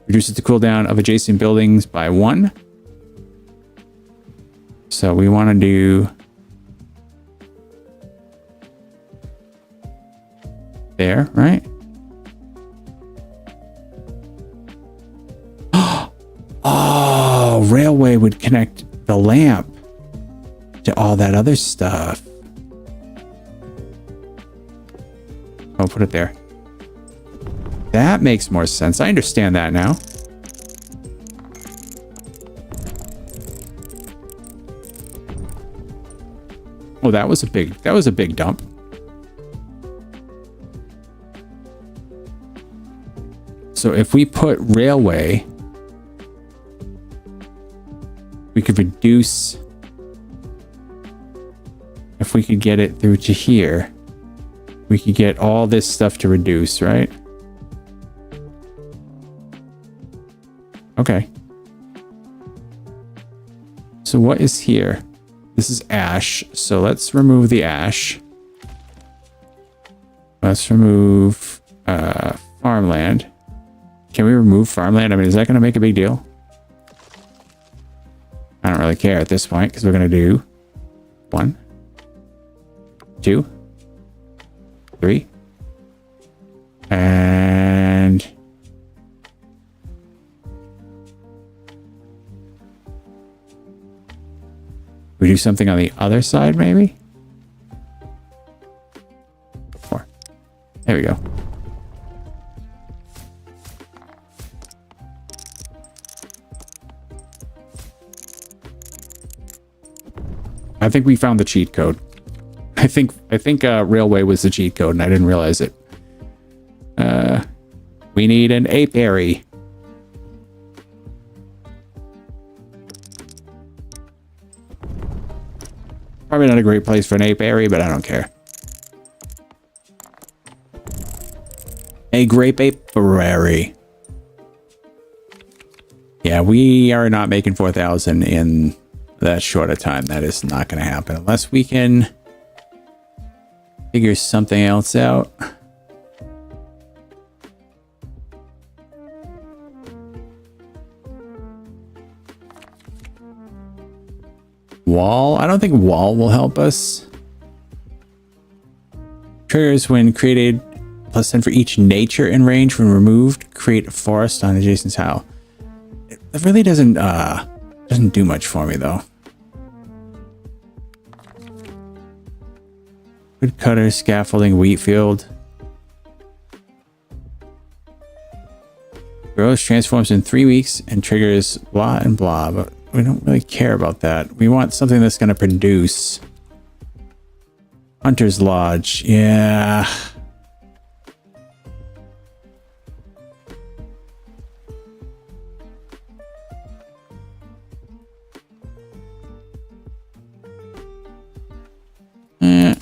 Speaker 1: reduces the cooldown of adjacent buildings by 1. So we want to do there, right? Oh, railway would connect the lamp to all that other stuff. I'll put it there. That makes more sense. I understand that now. Oh, that was a big dump. So if we put railway, we could reduce, if we could get it through to here. we could get all this stuff to reduce, right? Okay. So what is here? This is ash. So let's remove the ash. Let's remove farmland. Can we remove farmland? I mean, is that going to make a big deal? I don't really care at this point because we're going to do 1, 2, 3, and we do something on the other side, maybe? 4. There we go. I think we found the cheat code. I think railway was the cheat code and I didn't realize it. We need an apiary. Probably not a great place for an apiary, but I don't care. A grape apiary. Yeah, we are not making 4,000 in that short a time. That is not going to happen unless we can figure something else out. Wall? I don't think wall will help us. Triggers when created +10 for each nature in range. When removed, create a forest on adjacent tile. It really doesn't do much for me though. Wood cutter, scaffolding, wheat field. Grows, transforms in 3 weeks, and triggers blah and blah, but we don't really care about that. We want something that's going to produce. Hunter's Lodge, yeah.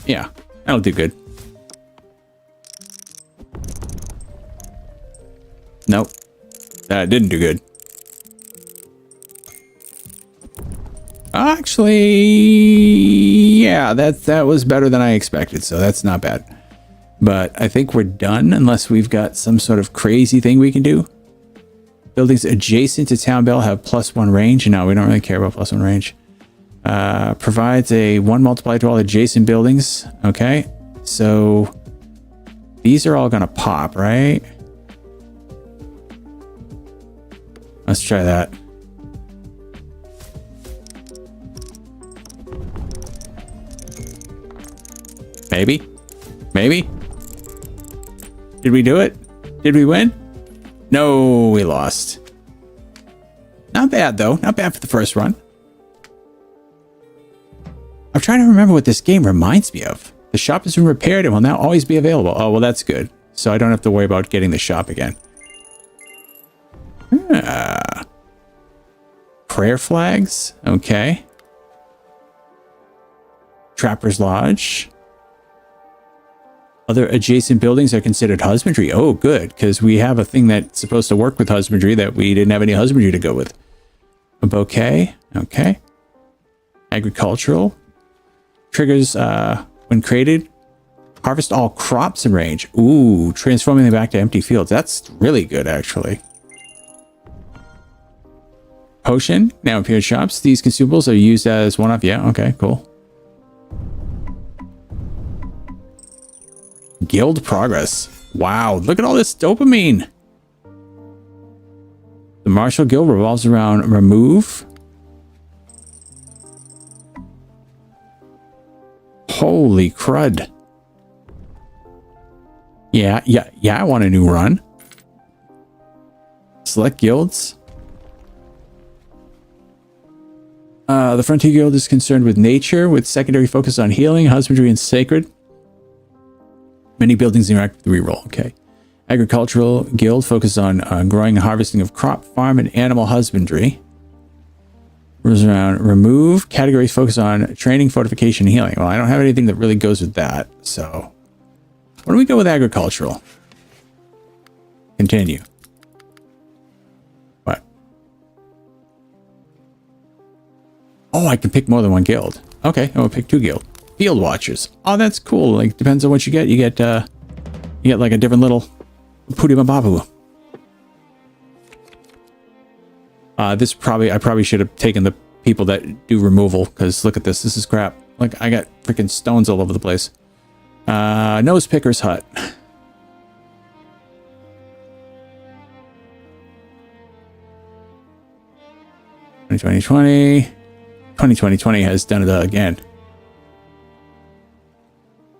Speaker 1: Yeah, that'll do good. Nope, that didn't do good. Actually, yeah, that was better than I expected, so that's not bad. But I think we're done unless we've got some sort of crazy thing we can do. Buildings adjacent to Town Bell have +1 range. No, we don't really care about +1 range. Provides a 1 multiplier to all adjacent buildings. Okay, so these are all gonna pop, right? Let's try that. Maybe? Maybe? Did we do it? Did we win? No, we lost. Not bad, though. Not bad for the first run. I'm trying to remember what this game reminds me of. The shop has been repaired and will now always be available. Oh, well, that's good. So I don't have to worry about getting the shop again. Prayer flags. Okay. Trapper's Lodge. Other adjacent buildings are considered husbandry. Oh, good, because we have a thing that's supposed to work with husbandry that we didn't have any husbandry to go with. A bouquet. Okay. Agricultural. Triggers when created. Harvest all crops in range. Ooh, transforming them back to empty fields. That's really good, actually. Potion. Now appear in shops. These consumables are used as one-off. Yeah, okay, cool. Guild progress. Wow, look at all this dopamine. The Martial Guild revolves around remove. Holy crud. Yeah, I want a new run. Select guilds. The Frontier Guild is concerned with nature, with secondary focus on healing, husbandry, and sacred. Many buildings interact with the reroll. Okay. Agricultural Guild focuses on growing and harvesting of crop, farm, and animal husbandry. Rules around remove. Categories focus on training, fortification, and healing. Well, I don't have anything that really goes with that, so Why don't we go with agricultural? Continue. What? Oh, I can pick more than one guild. Okay, I'm gonna pick 2 guild. Field watchers. Oh, that's cool. Like, depends on what you get. You get like a different little pooty mababu. This I probably should have taken the people that do removal, because look at this. This is crap. Like, I got freaking stones all over the place. Nose picker's hut. 2020 has done it again.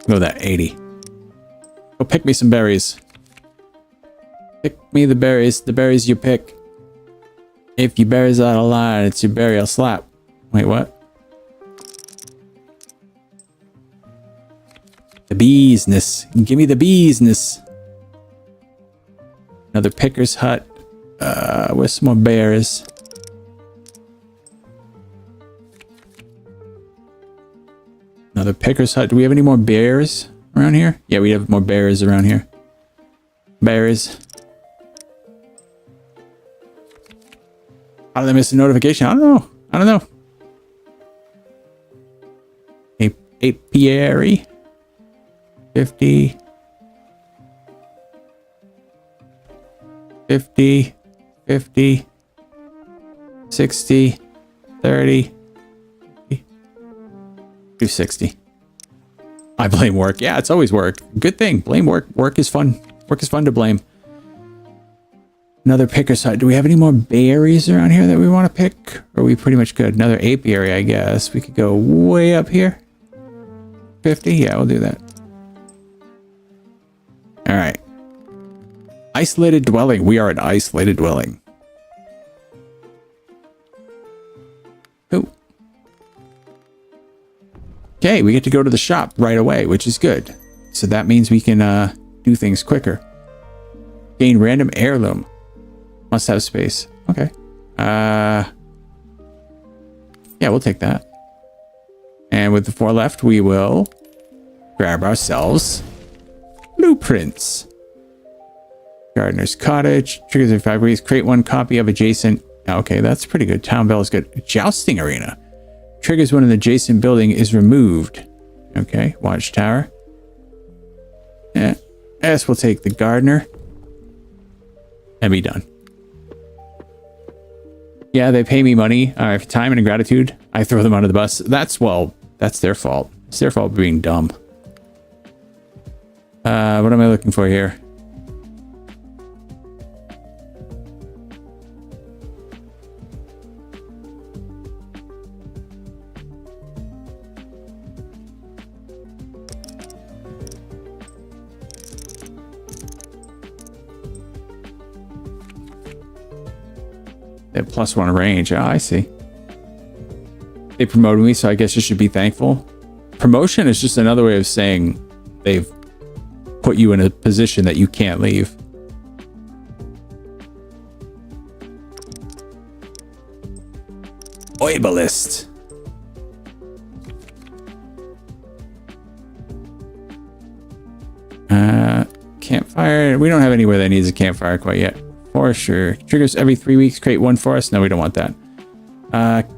Speaker 1: Go that 80. Go pick me some berries. Pick me the berries you pick. If your berries out of line, it's your berry I'll slap. Wait, what? The beesness. Give me the beesness. Another picker's hut. Where's some more berries? Another picker's hut. Do we have any more bears around here? Yeah, we have more bears around here. Berries. How did I miss a notification? I don't know. I don't know. Apiary. 50. 50. 50. 60. 30. 260. I blame work. Yeah, it's always work. Good thing. Blame work. Work is fun. Work is fun to blame. Another picker's hut. Do we have any more berries around here that we want to pick? Or are we pretty much good? Another apiary, I guess. We could go way up here. 50? Yeah, we'll do that. Alright. Isolated dwelling. We are an isolated dwelling. Ooh. Okay, we get to go to the shop right away, which is good. So that means we can do things quicker. Gain random heirloom. Must have space. Okay. Yeah, we'll take that. And with the 4 left, we will grab ourselves blueprints. Gardener's cottage. Triggers every 5 weeks. Create 1 copy of adjacent. Okay, that's pretty good. Town bell is good. Jousting arena. Triggers when an adjacent building is removed. Okay, watchtower. Yeah. Yes, we'll take the gardener. And be done. Yeah, they pay me money for time and gratitude. I throw them under the bus. That's their fault. It's their fault for being dumb. What am I looking for here? They have +1 range. Oh, I see. They promoted me, so I guess you should be thankful. Promotion is just another way of saying they've put you in a position that you can't leave. Oibalist. Campfire. We don't have anywhere that needs a campfire quite yet. For sure. Triggers every 3 weeks. Create 1 forest. No, we don't want that.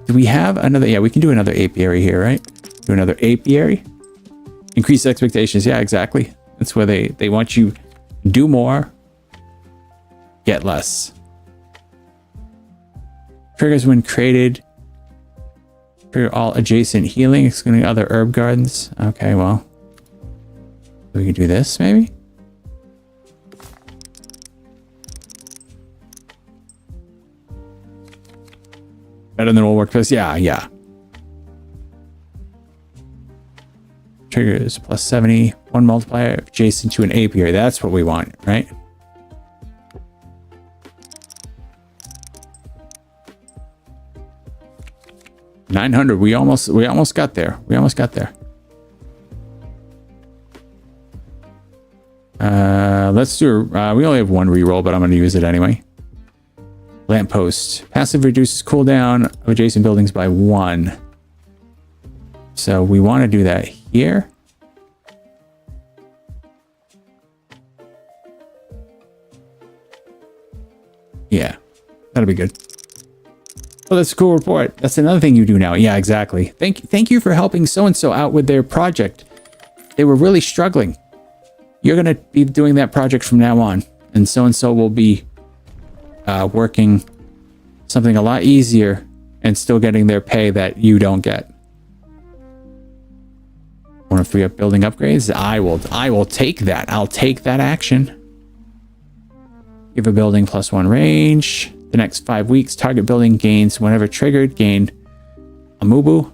Speaker 1: Do we have another? Yeah, we can do another apiary here, right? Do another apiary. Increase expectations. Yeah, exactly. That's where they want you to do more, get less. Triggers when created. Trigger all adjacent healing, excluding other herb gardens. Okay, well. We can do this, maybe? Better than old workplace. Yeah. Triggers +70. 1 multiplier adjacent to an apiary. That's what we want, right? $900. We almost got there. Let's do. We only have 1 reroll, but I'm going to use it anyway. Lamppost. Passive reduces cooldown of adjacent buildings by 1. So we want to do that here. Yeah, that'll be good. Oh, that's a cool report. That's another thing you do now. Yeah, exactly. Thank you for helping so-and-so out with their project. They were really struggling. You're going to be doing that project from now on. And so-and-so will be working something a lot easier and still getting their pay that you don't get. Want to free up building upgrades? I will take that. I'll take that action. Give a building +1 range. The next 5 weeks, target building gains whenever triggered. Gain a Mubu.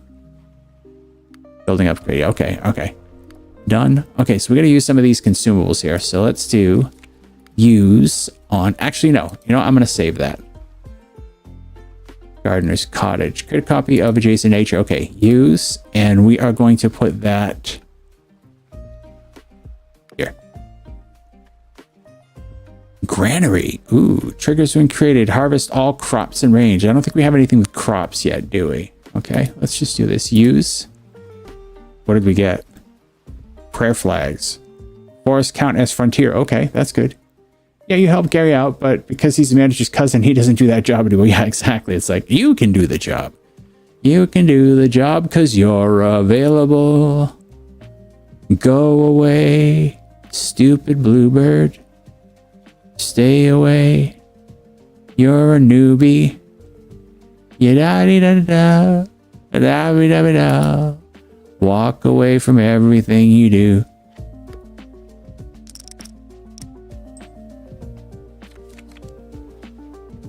Speaker 1: Building upgrade. Okay. Done. Okay, so we got to use some of these consumables here. So let's do use on... Actually, no. You know what? I'm going to save that. Gardener's Cottage. Create a copy of adjacent nature. Okay, use. And we are going to put that here. Granary. Ooh, triggers when created. Harvest all crops in range. I don't think we have anything with crops yet, do we? Okay, let's just do this. Use. What did we get? Prayer flags. Forest count as frontier. Okay, that's good. Yeah, you help Gary out, but because he's the manager's cousin, he doesn't do that job anymore. Yeah, exactly. It's like, you can do the job. You can do the job because you're available. Go away, stupid bluebird. Stay away. You're a newbie. Ya-da-dee-da-da-da. Da-da-dee-da-da-da. Walk away from everything you do.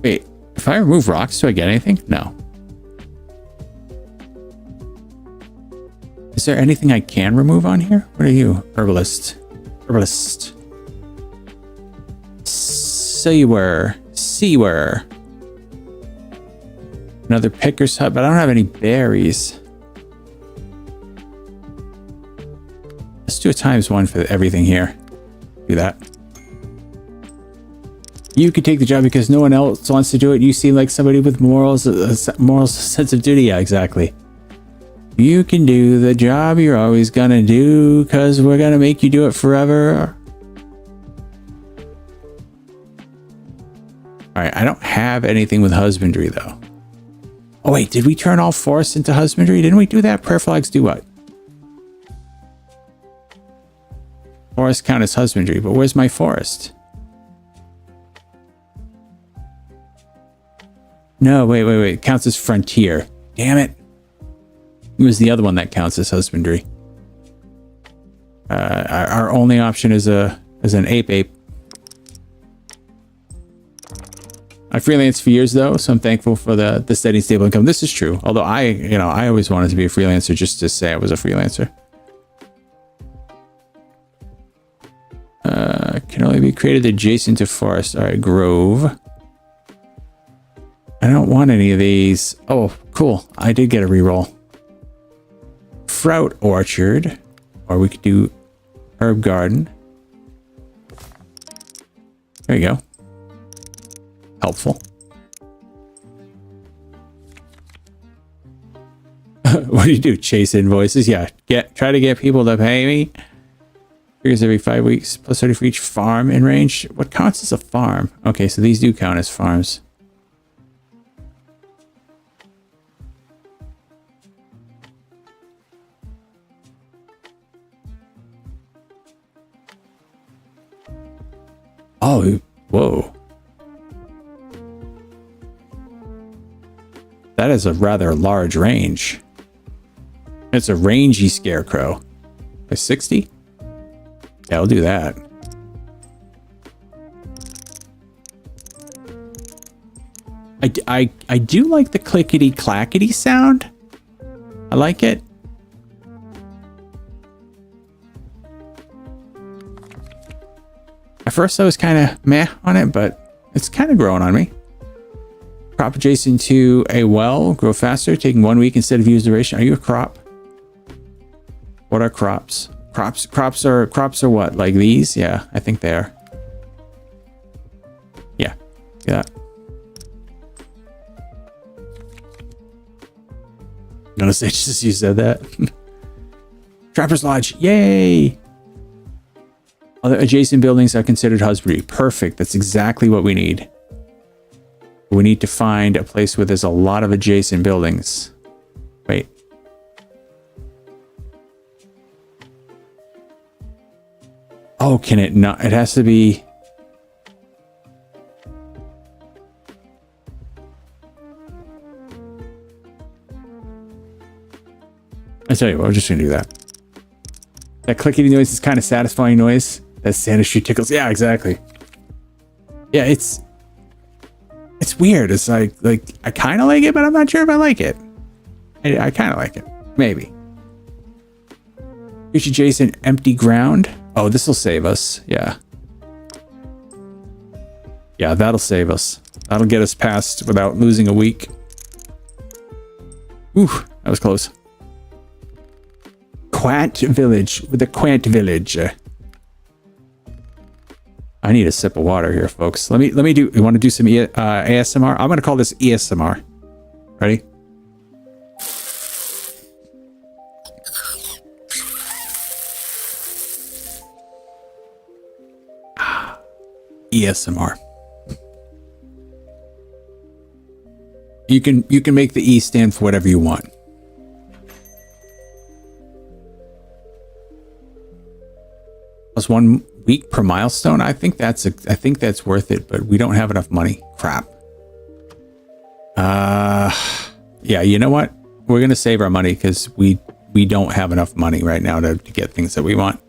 Speaker 1: Wait, if I remove rocks, do I get anything? No. Is there anything I can remove on here? What are you? Herbalist. Herbalist. Sewer. Another picker's hut, but I don't have any berries. Let's do a ×1 for everything here. Do that. You could take the job because no one else wants to do it. You seem like somebody with morals, sense of duty. Yeah, exactly. You can do the job you're always gonna do because we're gonna make you do it forever. All right, I don't have anything with husbandry though. Oh wait, did we turn all forests into husbandry? Didn't we do that? Prayer flags do what? Forest count as husbandry, but where's my forest? No, wait. Counts as frontier. Damn it. It was the other one that counts as husbandry. Our only option is an ape. I freelanced for years though, so I'm thankful for the steady, stable income. This is true. Although I always wanted to be a freelancer just to say I was a freelancer. Can only be created adjacent to forest. All right, grove. I don't want any of these. Oh, cool. I did get a reroll. Fruit orchard. Or we could do herb garden. There you go. Helpful. What do? Chase invoices? Yeah. Try to get people to pay me. Triggers every 5 weeks. +30 for each farm in range. What counts as a farm? Okay, so these do count as farms. Oh, whoa. That is a rather large range. It's a rangy scarecrow. A 60? Yeah, I'll do that. I do like the clickety clackety sound. I like it. At first I was kind of meh on it, but it's kind of growing on me. Crop adjacent to a well, grow faster, taking 1 week instead of use duration. Are you a crop? What are crops? Crops are what? Like these? Yeah, I think they are. Yeah, that. Notice just you said that. Trapper's Lodge, yay! Other adjacent buildings are considered husbandry. Perfect. That's exactly what we need. We need to find a place where there's a lot of adjacent buildings. Wait. Oh, can it not? It has to be... I tell you what, I'm just gonna do that. That clickety noise is kind of satisfying noise. That sanitary tickles. Yeah, exactly. Yeah, it's weird. It's like I kind of like it, but I'm not sure if I like it. I kind of like it. Maybe. Reach adjacent empty ground. Oh, this will save us. Yeah. Yeah, that'll save us. That'll get us past without losing a week. Ooh, that was close. Quant village with a quaint village. I need a sip of water here, folks. Let me do. You want to do some ASMR? I'm gonna call this ESMR. Ready? ESMR. You can make the E stand for whatever you want. Plus 1 week per milestone. I think that's worth it, but we don't have enough money. Crap. Yeah, you know what? We're gonna save our money because we don't have enough money right now to get things that we want.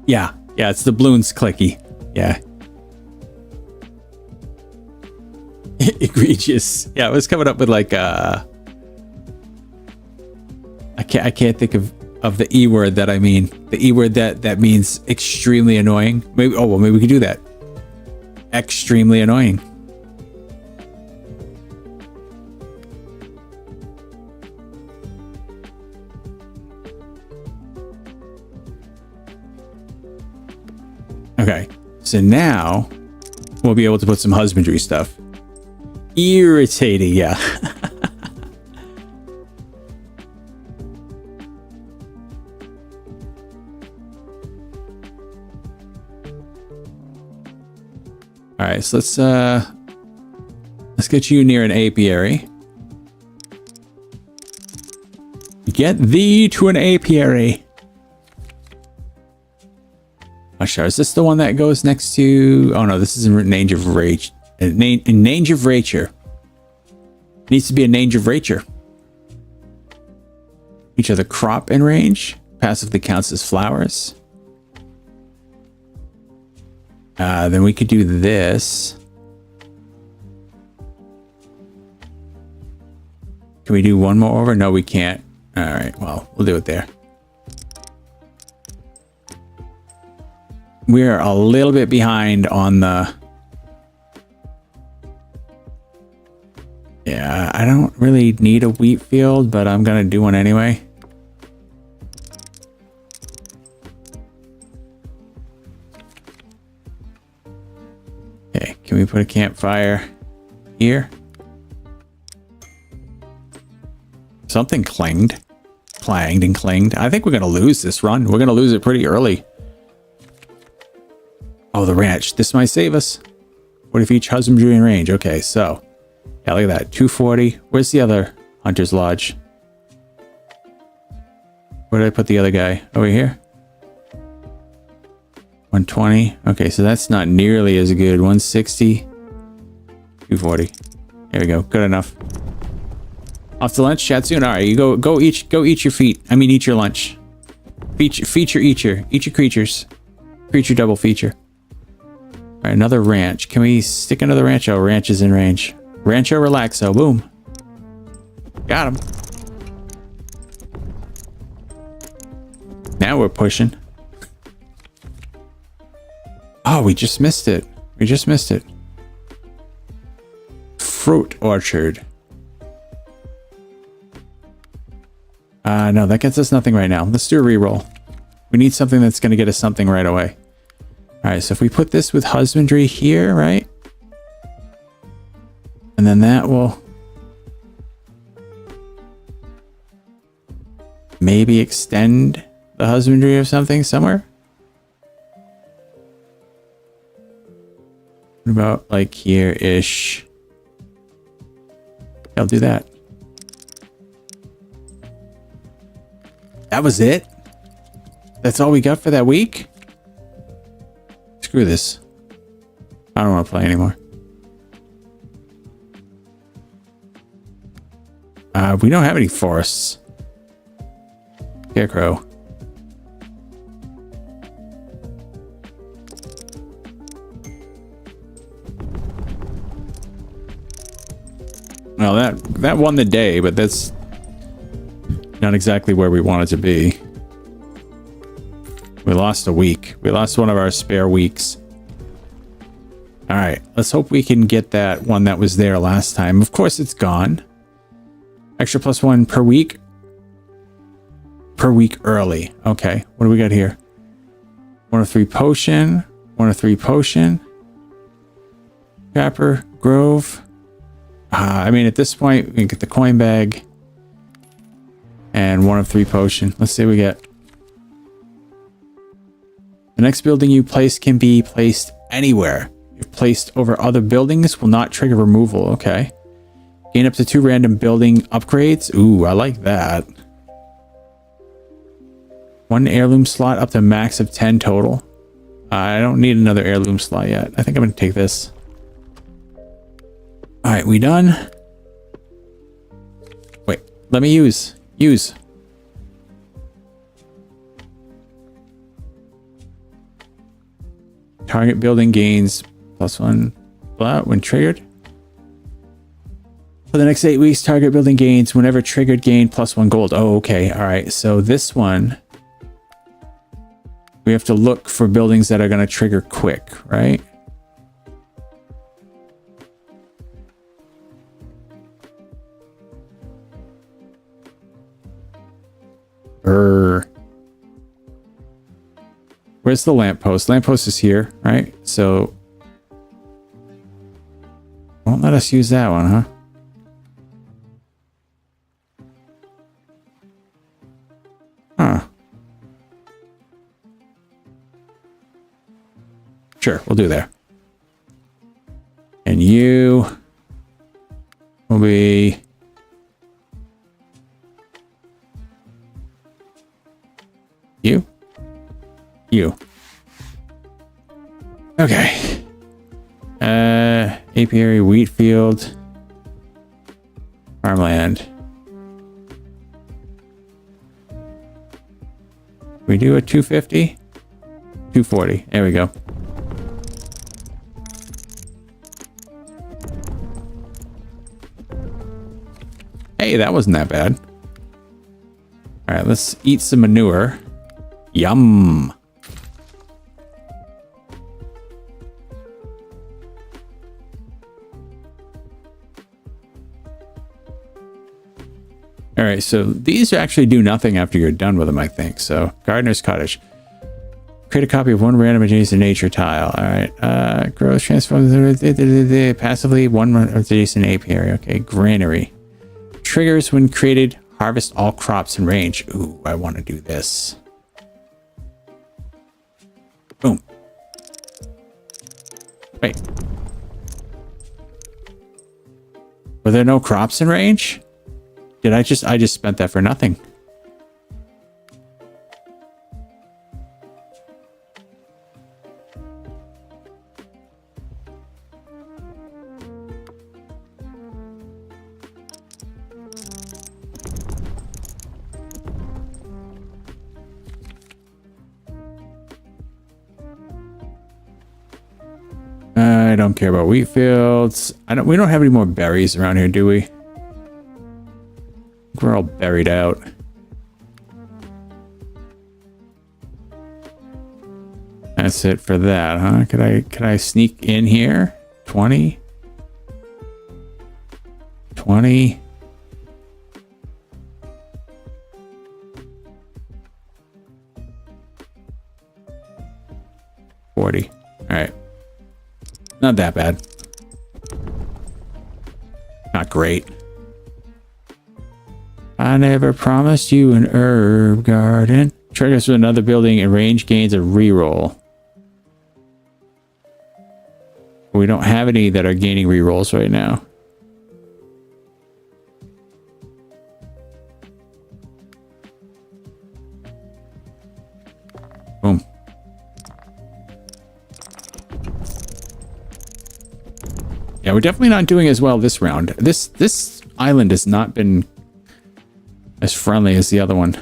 Speaker 1: Yeah, it's the balloons clicky. Yeah. Egregious. Yeah, I was coming up with like I can't think of the E word that I mean. The E word that means extremely annoying. Maybe maybe we could do that. Extremely annoying. Okay, so now we'll be able to put some husbandry stuff. Irritating, yeah. All right, so let's get you near an apiary. Get thee to an apiary. Oh, sure. Is this the one that goes next to? Oh no, this is in Nange of Rage. In Nange of Rature. Needs to be a Nange of Rature. Each other crop in range. Passively counts as flowers. Then we could do this. Can we do one more over? No, we can't. All right, well, we'll do it there. We're a little bit behind on the... Yeah, I don't really need a wheat field, but I'm gonna do one anyway. Okay, can we put a campfire here? Something clanged and clanged. I think we're gonna lose this run. We're gonna lose it pretty early. Oh, the ranch. This might save us. What if each husbandry in range? Okay, so yeah, look at that. 240. Where's the other hunter's lodge? Where did I put the other guy? Over here? 120. Okay, so that's not nearly as good. 160. 240. There we go. Good enough. Off to lunch, chat soon. All right, you go eat your feet. I mean, eat your lunch. Feature eat your creatures. Creature double feature. All right, another ranch. Can we stick another ranch? Oh, ranch is in range. Rancho Relaxo. Boom. Got him. Now we're pushing. Oh, we just missed it. Fruit orchard. No, that gets us nothing right now. Let's do a reroll. We need something that's going to get us something right away. All right, so if we put this with husbandry here, right? And then that will maybe extend the husbandry of something somewhere. What about like here-ish? I'll do that. That was it? That's all we got for that week? Screw this. I don't want to play anymore. We don't have any forests. Scarecrow. Well, that won the day, but that's not exactly where we wanted to be. We lost a week. We lost one of our spare weeks. All right, let's hope we can get that one that was there last time. Of course, it's gone. Extra +1 per week. Per week early. Okay, what do we got here? 1 of 3 potion. 1 of 3 potion. Trapper, Grove. I mean, at this point, we can get the coin bag. And 1 of 3 potion. Let's see what we get. The next building you place can be placed anywhere. If placed over other buildings, will not trigger removal. Okay. Gain up to 2 random building upgrades. Ooh, I like that. 1 heirloom slot up to max of 10 total. I don't need another heirloom slot yet. I think I'm going to take this. All right, we done? Wait, let me use. Target building gains +1 when triggered. For the next 8 weeks, target building gains whenever triggered gain +1 gold. Oh, okay. All right. So this one, we have to look for buildings that are going to trigger quick, right? Where's the lamppost? Lamppost is here, right? So won't let us use that one, huh? Huh. Sure, we'll do there. And you will be you. Okay. Apiary, wheat field, farmland. We do a 250, 240. There we go. Hey, that wasn't that bad. All right, let's eat some manure. Yum. All right, so these actually do nothing after you're done with them, I think. So, Gardener's Cottage. Create a copy of 1 random adjacent nature tile. All right. Growth transform passively 1 adjacent apiary. Okay. Granary. Triggers when created. Harvest all crops in range. Ooh, I want to do this. Boom. Wait. Were there no crops in range? Did I just spent that for nothing. I don't care about wheat fields. We don't have any more berries around here, do we? We're all buried out. That's it for that, huh? Could I sneak in here? 20? 20? All right. Not that bad. Not great. I never promised you an herb garden. Triggers to another building and range gains a reroll.
Speaker 2: We don't have any that are gaining rerolls right now. Boom. Yeah, we're definitely not doing as well this round. This island has not been as friendly as the other one.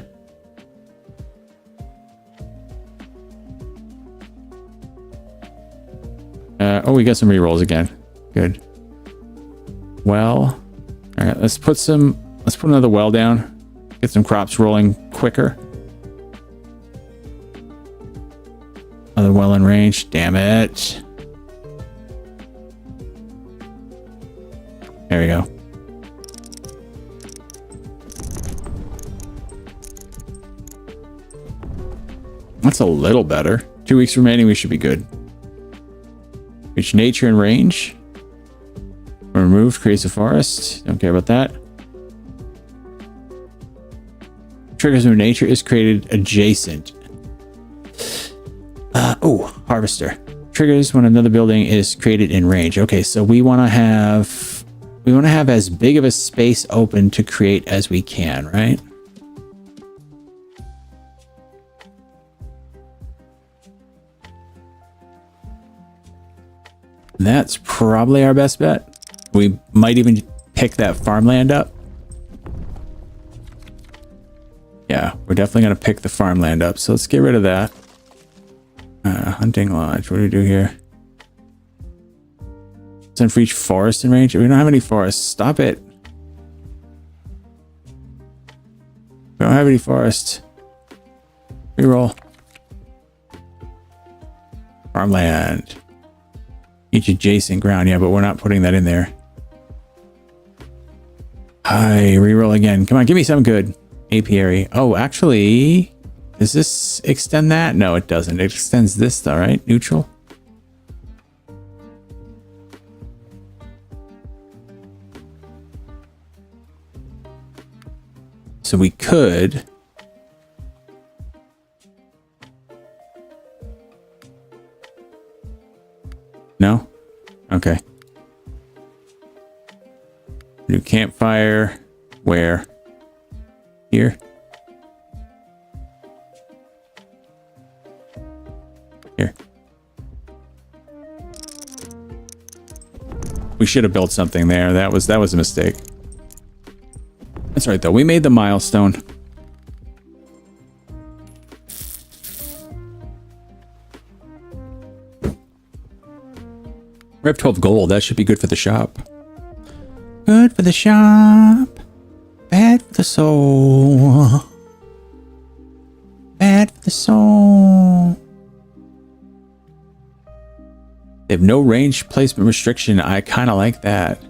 Speaker 2: Oh, we got some rerolls again. Good. Well, all right. Let's put another well down. Get some crops rolling quicker. Another well in range. Damn it. There we go. That's a little better. 2 weeks remaining. We should be good. Reach nature and range. Removed. Creates a forest. Don't care about that. Triggers when nature is created adjacent. Oh, harvester. Triggers when another building is created in range. Okay, so we want to have as big of a space open to create as we can, right? That's probably our best bet. We might even pick that farmland up. Yeah, we're definitely going to pick the farmland up. So let's get rid of that. Hunting lodge. What do we do here? Doesn't reach forest in range. We don't have any forests. Stop it. We don't have any forest. Reroll. Farmland. Each adjacent ground. Yeah, but we're not putting that in there. Hi, reroll again. Come on, give me something good. Apiary. Oh, actually, does this extend that? No, it doesn't. It extends this though, right? Neutral. So we could. No? Okay. New campfire. Where? Here? Here. We should have built something there. That was a mistake. That's right though. We made the milestone. We have 12 gold. That should be good for the shop. Good for the shop. Bad for the soul. Bad for the soul. They have no range placement restriction. I kind of like that.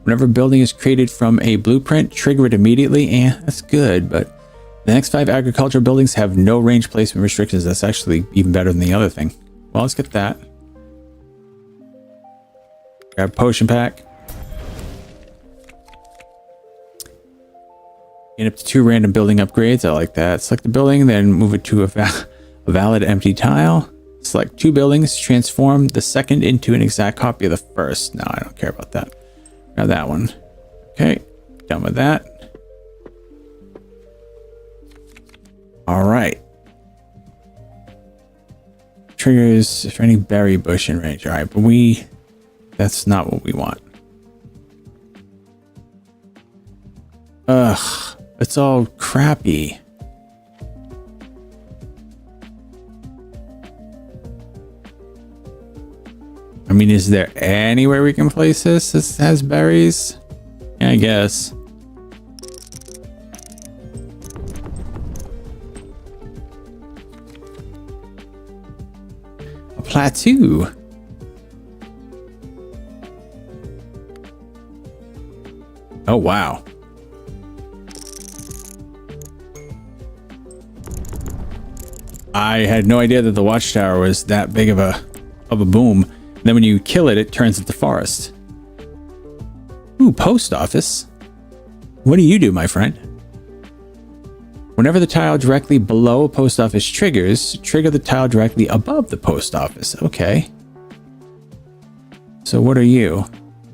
Speaker 2: Whenever a building is created from a blueprint, trigger it immediately. That's good, but the next 5 agricultural buildings have no range placement restrictions. That's actually even better than the other thing. Well, let's get that. Grab a potion pack. Gain up to 2 random building upgrades. I like that. Select the building, then move it to a valid empty tile. Select 2 buildings. Transform the second into an exact copy of the first. No, I don't care about that. Grab that one. Okay, done with that. All right. Triggers for any berry bush in range. All right, but that's not what we want. Ugh, it's all crappy. I mean, is there anywhere we can place this? This has berries? Yeah, I guess. A plateau. Oh, wow. I had no idea that the watchtower was that big of a boom. And then when you kill it, it turns into forest. Ooh, post office. What do you do, my friend? Whenever the tile directly below a post office triggers, trigger the tile directly above the post office. Okay. So what are you?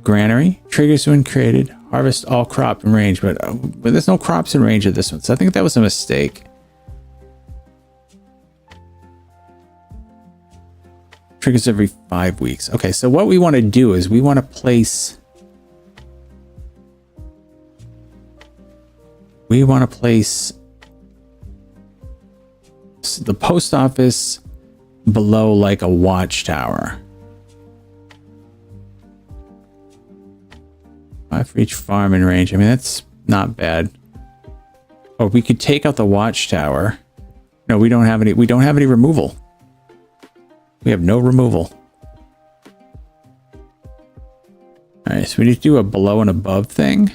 Speaker 2: Granary. Triggers when created. Harvest all crop in range, but there's no crops in range of this one. So I think that was a mistake. Triggers every 5 weeks. Okay, so what we want to do is we want to place... the post office below like a watchtower. 5 for each farm in range. I mean, that's not bad. Or we could take out the watchtower. No, we don't have any removal. We have no removal. All right, so we need to do a below and above thing.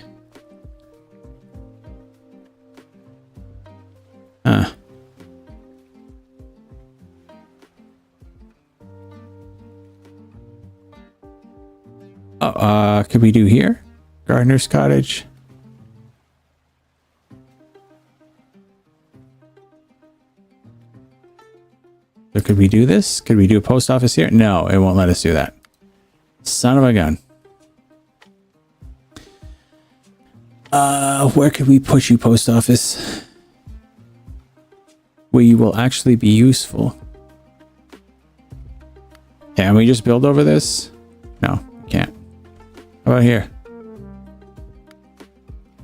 Speaker 2: Could we do here? Gardener's cottage. So could we do this? Could we do a post office here? No, it won't let us do that. Son of a gun. Where could we put you, post office? Where you will actually be useful. Can we just build over this? No, we can't. How about here?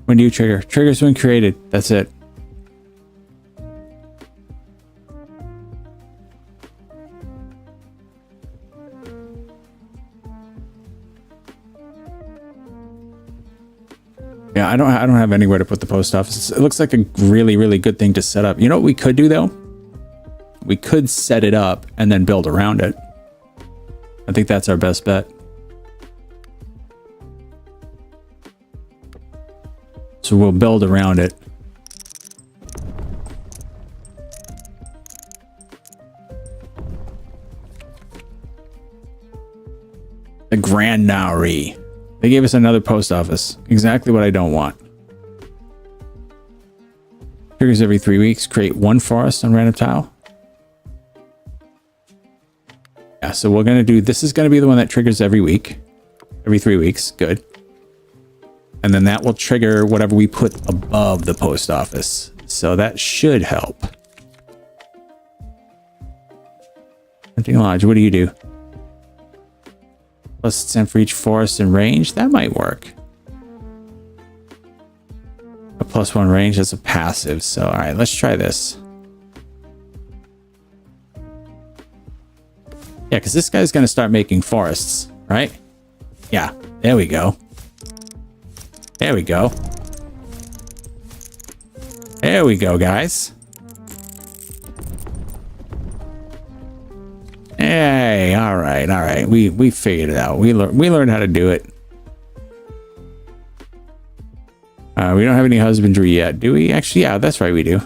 Speaker 2: When do you trigger? Triggers when created. That's it. Yeah, I don't have anywhere to put the post office. It looks like a really, really good thing to set up. You know what we could do though? We could set it up and then build around it. I think that's our best bet. So we'll build around it. The Granary. They gave us another post office. Exactly what I don't want. Triggers every 3 weeks. Create 1 forest on random tile. Yeah, so we're going to do... This is going to be the one that triggers every week. Every 3 weeks. Good. And then that will trigger whatever we put above the post office. So that should help. Hunting Lodge, what do you do? Plus 10 for each forest and range. That might work. A +1 range, that's a passive. So, all right, let's try this. Yeah, because this guy's going to start making forests, right? Yeah, there we go. There we go. There we go, guys. Hey, all right. We figured it out. We learned how to do it. We don't have any husbandry yet, do we? Actually, yeah, that's right, we do.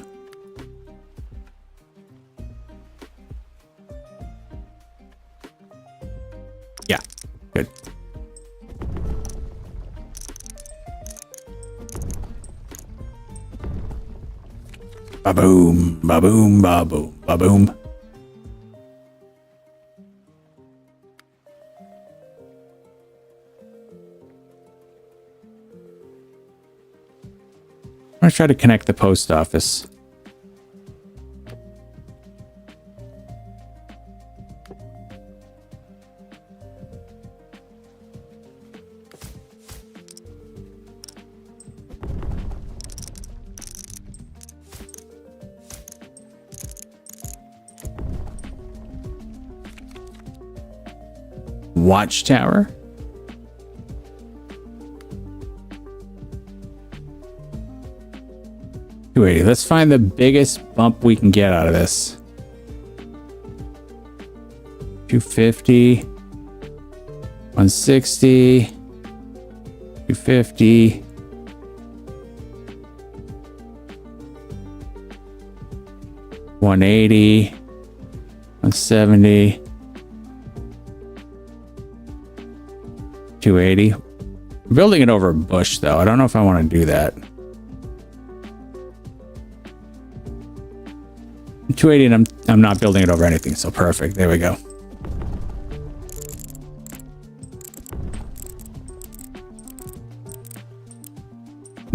Speaker 2: Yeah, good. Ba-boom, ba-boom, ba-boom, ba-boom. I'm gonna try to connect the post office. Watchtower. Wait, let's find the biggest bump we can get out of this. 250, 160, 250. $180, $170, $280. Building it over a bush, though. I don't know if I want to do that. $280, and I'm not building it over anything, so perfect. There we go.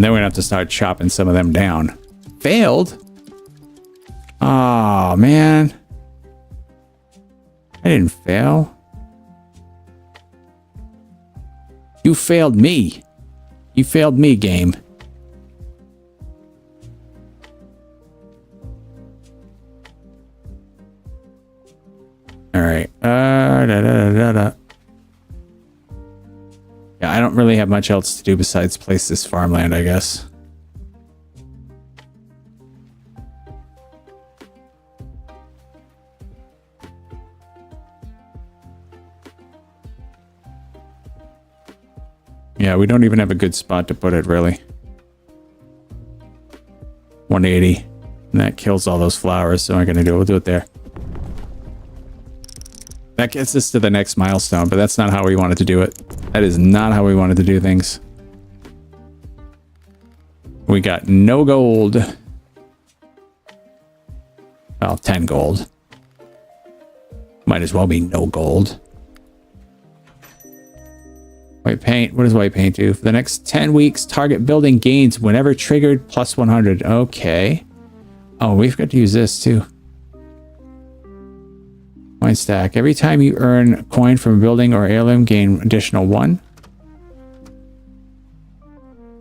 Speaker 2: Then we're gonna have to start chopping some of them down. Failed? Oh, man. I didn't fail. You failed me. You failed me, game. All right. Yeah, I don't really have much else to do besides place this farmland, I guess. Yeah, we don't even have a good spot to put it, really. 180. And that kills all those flowers, so I'm going to do it. We'll do it there. That gets us to the next milestone, but that's not how we wanted to do it. That is not how we wanted to do things. We got no gold. Well, 10 gold. Might as well be no gold. White paint. What does white paint do? For the next 10 weeks, target building gains whenever triggered plus 100. Okay. Oh, we've got to use this too. Coin stack. Every time you earn a coin from a building or heirloom, gain additional 1.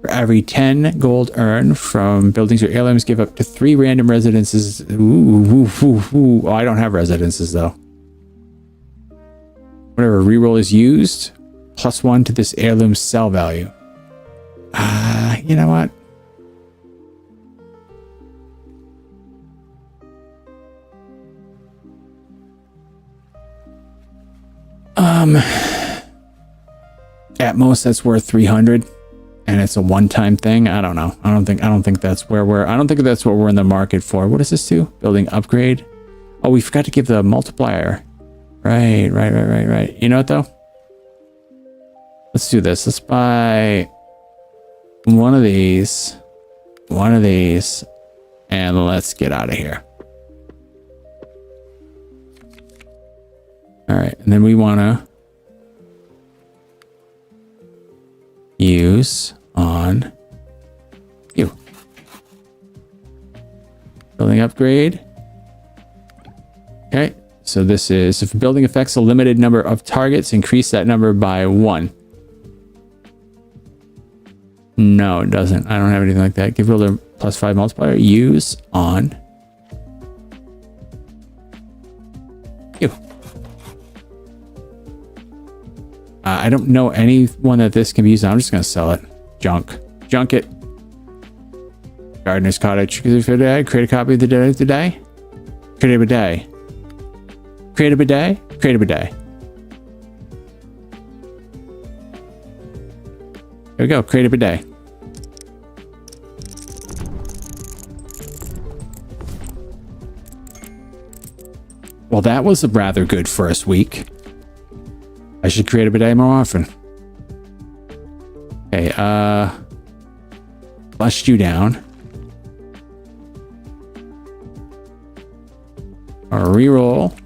Speaker 2: For every 10 gold earned from buildings or heirlooms, give up to 3 random residences. Ooh. Oh, I don't have residences though. Whenever reroll is used, plus 1 to this heirloom sell value. You know what? At most that's worth 300 and it's a one-time thing. I don't know. I don't think that's where I don't think that's what we're in the market for. What does this do? Building upgrade. Oh, we forgot to give the multiplier. Right. You know what though? Let's do this. Let's buy one of these, and let's get out of here. All right, and then we want to use on you. Building upgrade. Okay, so this is if building affects a limited number of targets, increase that number by 1. No, it doesn't. I don't have anything like that. Give builder plus 5 multiplier. Use on you. I don't know anyone that this can be used on. I'm just going to sell it. Junk it. Gardener's cottage. Create a copy of the day. Create a bidet. Create a bidet. Create a bidet. There we go. Create a bidet. Well, that was a rather good first week. I should create a bidet more often. Okay, flushed you down. Our reroll.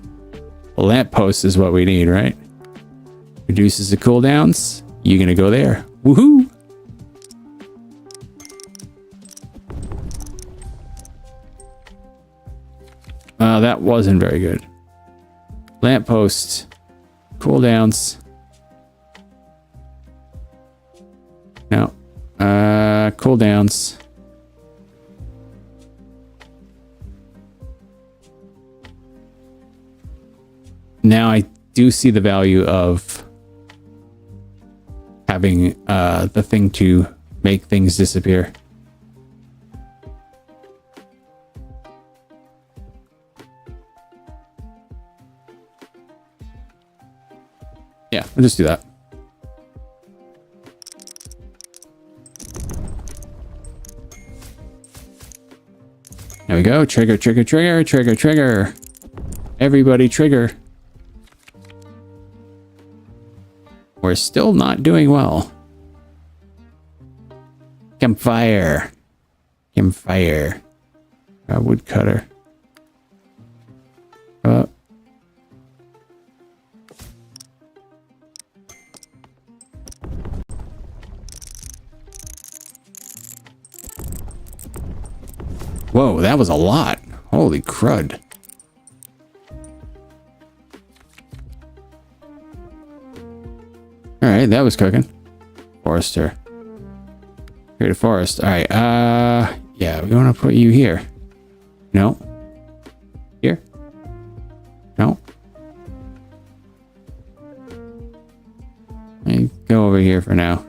Speaker 2: A lamppost is what we need, right? Reduces the cooldowns. You're gonna go there. Woohoo! That wasn't very good. Lamppost. Cooldowns. No. Cooldowns. Now I do see the value of having the thing to make things disappear. Yeah, we'll just do that. There we go. Trigger. Everybody trigger. We're still not doing well. Campfire. Woodcutter. Whoa, that was a lot. Holy crud. Alright, that was cooking. Forester. Create a forest. Alright, yeah, we want to put you here. No. Here? No. Let me go over here for now.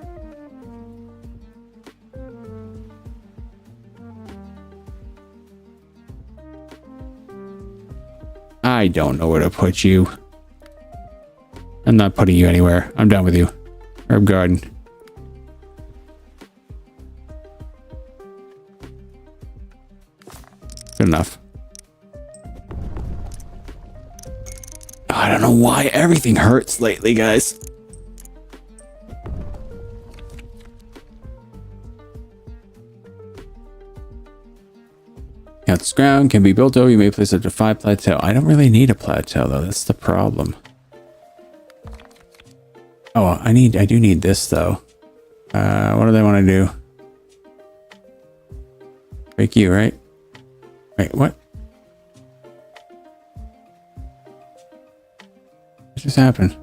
Speaker 2: I don't know where to put you. I'm not putting you anywhere. I'm done with you. Herb garden. Good enough. I don't know why everything hurts lately, guys. Now, this ground can be built over. You may place up to 5 plateau. I don't really need a plateau, though. That's the problem. Oh, I do need this, though. What do they want to do? Break you, right? Wait, what? What just happened?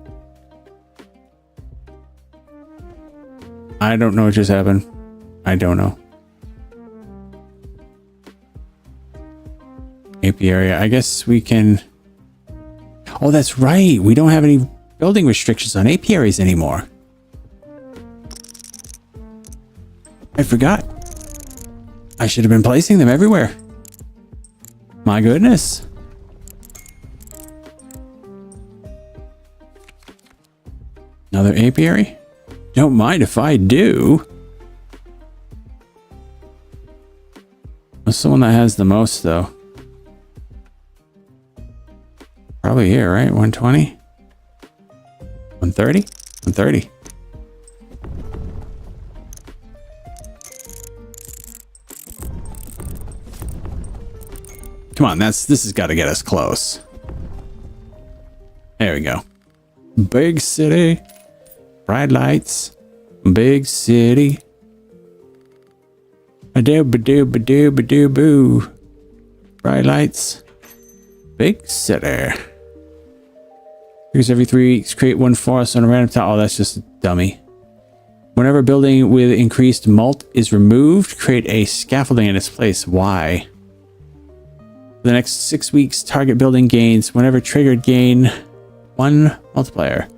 Speaker 2: I don't know what just happened. I don't know. Apiary. I guess we can... Oh, that's right. We don't have any building restrictions on apiaries anymore. I forgot. I should have been placing them everywhere. My goodness. Another apiary? Don't mind if I do. What's the one that has the most, though? Probably here, right? 120? 130? 130. Come on, this has got to get us close. There we go. Big city. Bright lights. Big city. A-doo-ba-doo-ba-doo-ba-doo-boo. Bright lights. Big city. Here's every 3 weeks. Create one forest on a random tile. Oh, that's just a dummy. Whenever a building with increased mult is removed, create a scaffolding in its place. Why? For the next 6 weeks, target building gains. Whenever triggered, gain 1 multiplier.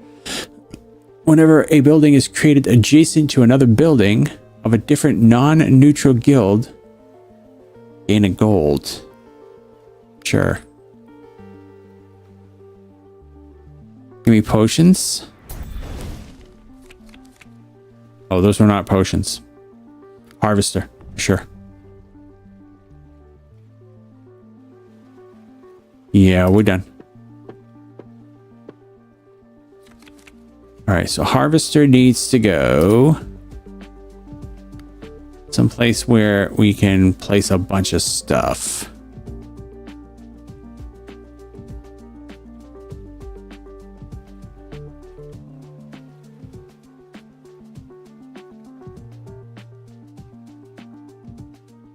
Speaker 2: Whenever a building is created adjacent to another building of a different non-neutral guild, gain a gold. Sure. Give me potions. Oh, those were not potions. Harvester. Sure. Yeah, we're done. All right, so harvester needs to go someplace where we can place a bunch of stuff.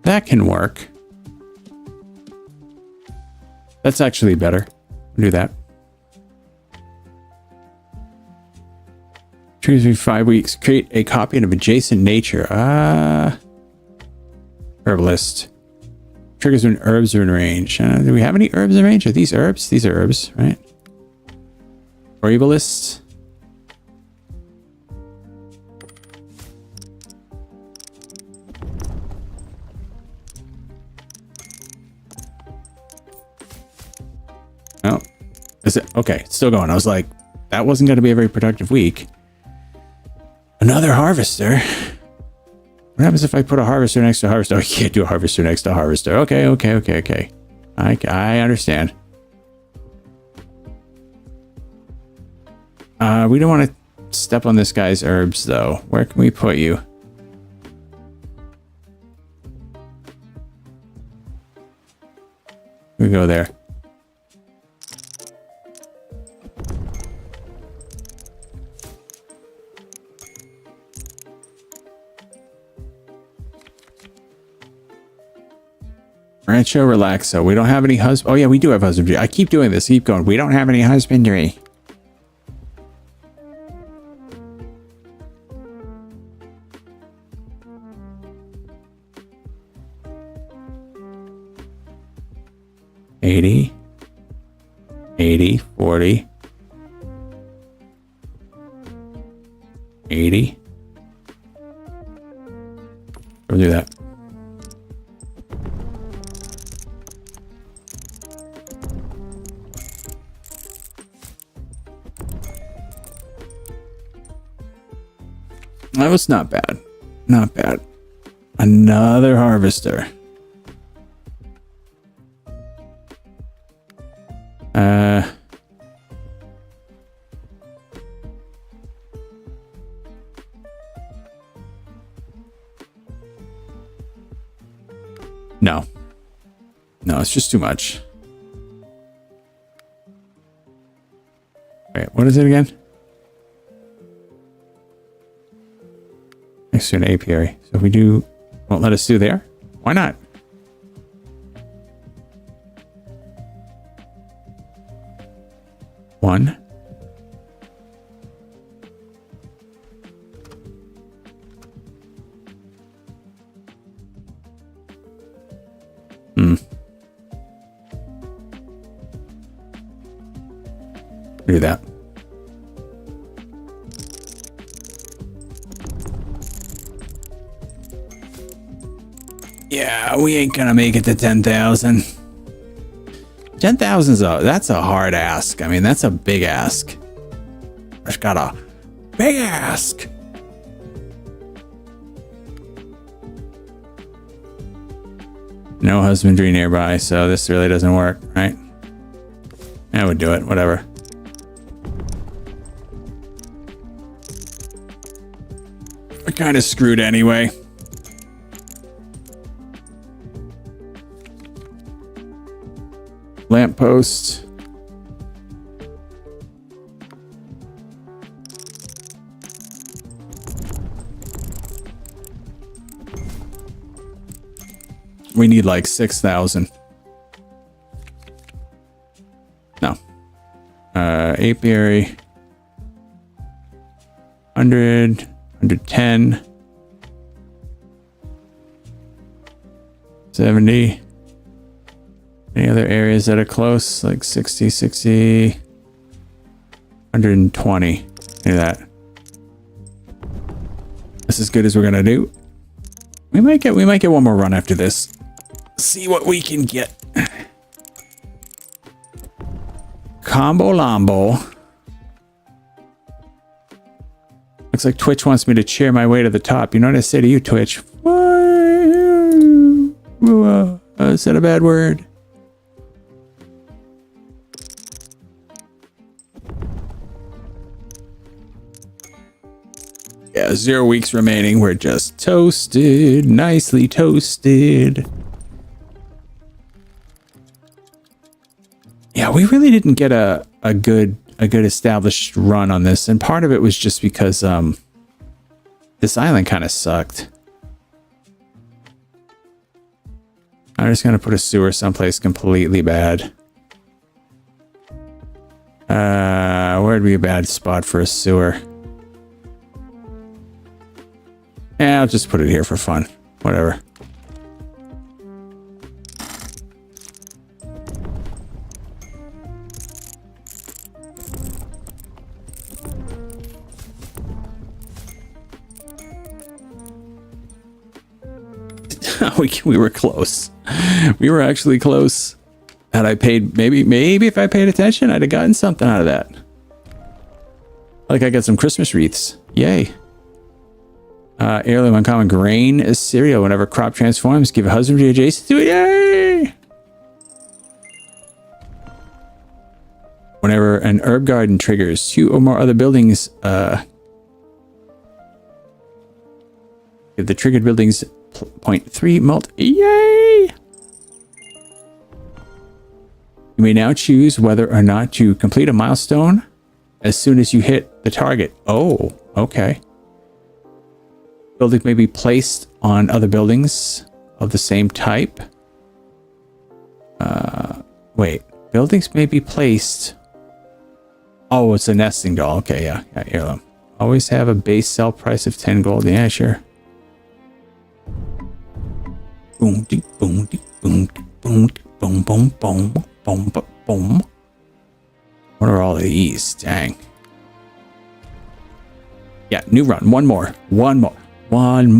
Speaker 2: That can work. That's actually better. We'll do that. Trees every 5 weeks. Create a copy of adjacent nature. Herbalist. Triggers when herbs are in range. Do we have any herbs in range? Are these herbs? These are herbs, right? Herbalist. Oh, is it okay? It's still going. I was like, that wasn't going to be a very productive week. Another harvester. What happens if I put a harvester next to a harvester? Oh, you can't do a harvester next to a harvester. Okay. I understand. We don't want to step on this guy's herbs, though. Where can we put you? We go there. Rancho Relaxo. We don't have any husband. Oh yeah, we do have husbandry. I keep doing this. Keep going. We don't have any husbandry. $80, 40, 80. We'll do that. That was not bad. Not bad. Another harvester. No. No, it's just too much. Wait, what is it again? Next to an apiary. So if we do, won't let us do there? Why not? One. Do that. Yeah, we ain't gonna make it to 10,000. 10,000's that's a hard ask. I mean, that's a big ask. I just got a big ask. No husbandry nearby, so this really doesn't work, right? I would do it, whatever. We're kind of screwed anyway. Lamppost. We need like 6,000. No. Apiary. 100. 110. 70. Any other areas that are close? Like 60, 60, 120. Do that. That's as good as we're gonna do. We might get one more run after this. See what we can get. Combolambo. Looks like Twitch wants me to cheer my way to the top. You know what I say to you, Twitch? I said a bad word. Yeah, 0 weeks remaining. We're just toasted. Nicely toasted. Yeah, we really didn't get a good established run on this, and part of it was just because this island kind of sucked. I'm just gonna put a sewer someplace completely bad. Where'd be a bad spot for a sewer? Yeah, I'll just put it here for fun. Whatever. We were close. We were actually close. Had I paid, maybe if I paid attention, I'd have gotten something out of that. Like I got some Christmas wreaths. Yay. Heirloom uncommon grain as cereal. Whenever crop transforms, give a husbandry adjacent to it. Yay! Whenever an herb garden triggers 2 or more other buildings, give the triggered buildings 0.3 mult. Yay! You may now choose whether or not to complete a milestone as soon as you hit the target. Oh, okay. Building may be placed on other buildings of the same type. Wait. Buildings may be placed. Oh, it's a nesting doll. Okay, yeah. Heirloom. Always have a base sell price of 10 gold. Yeah, sure. Boom, dee, boom, dee, boom, dee, boom, dee, boom, boom, boom, boom, boom, boom. What are all of these? Dang. Yeah, new run. One more run. One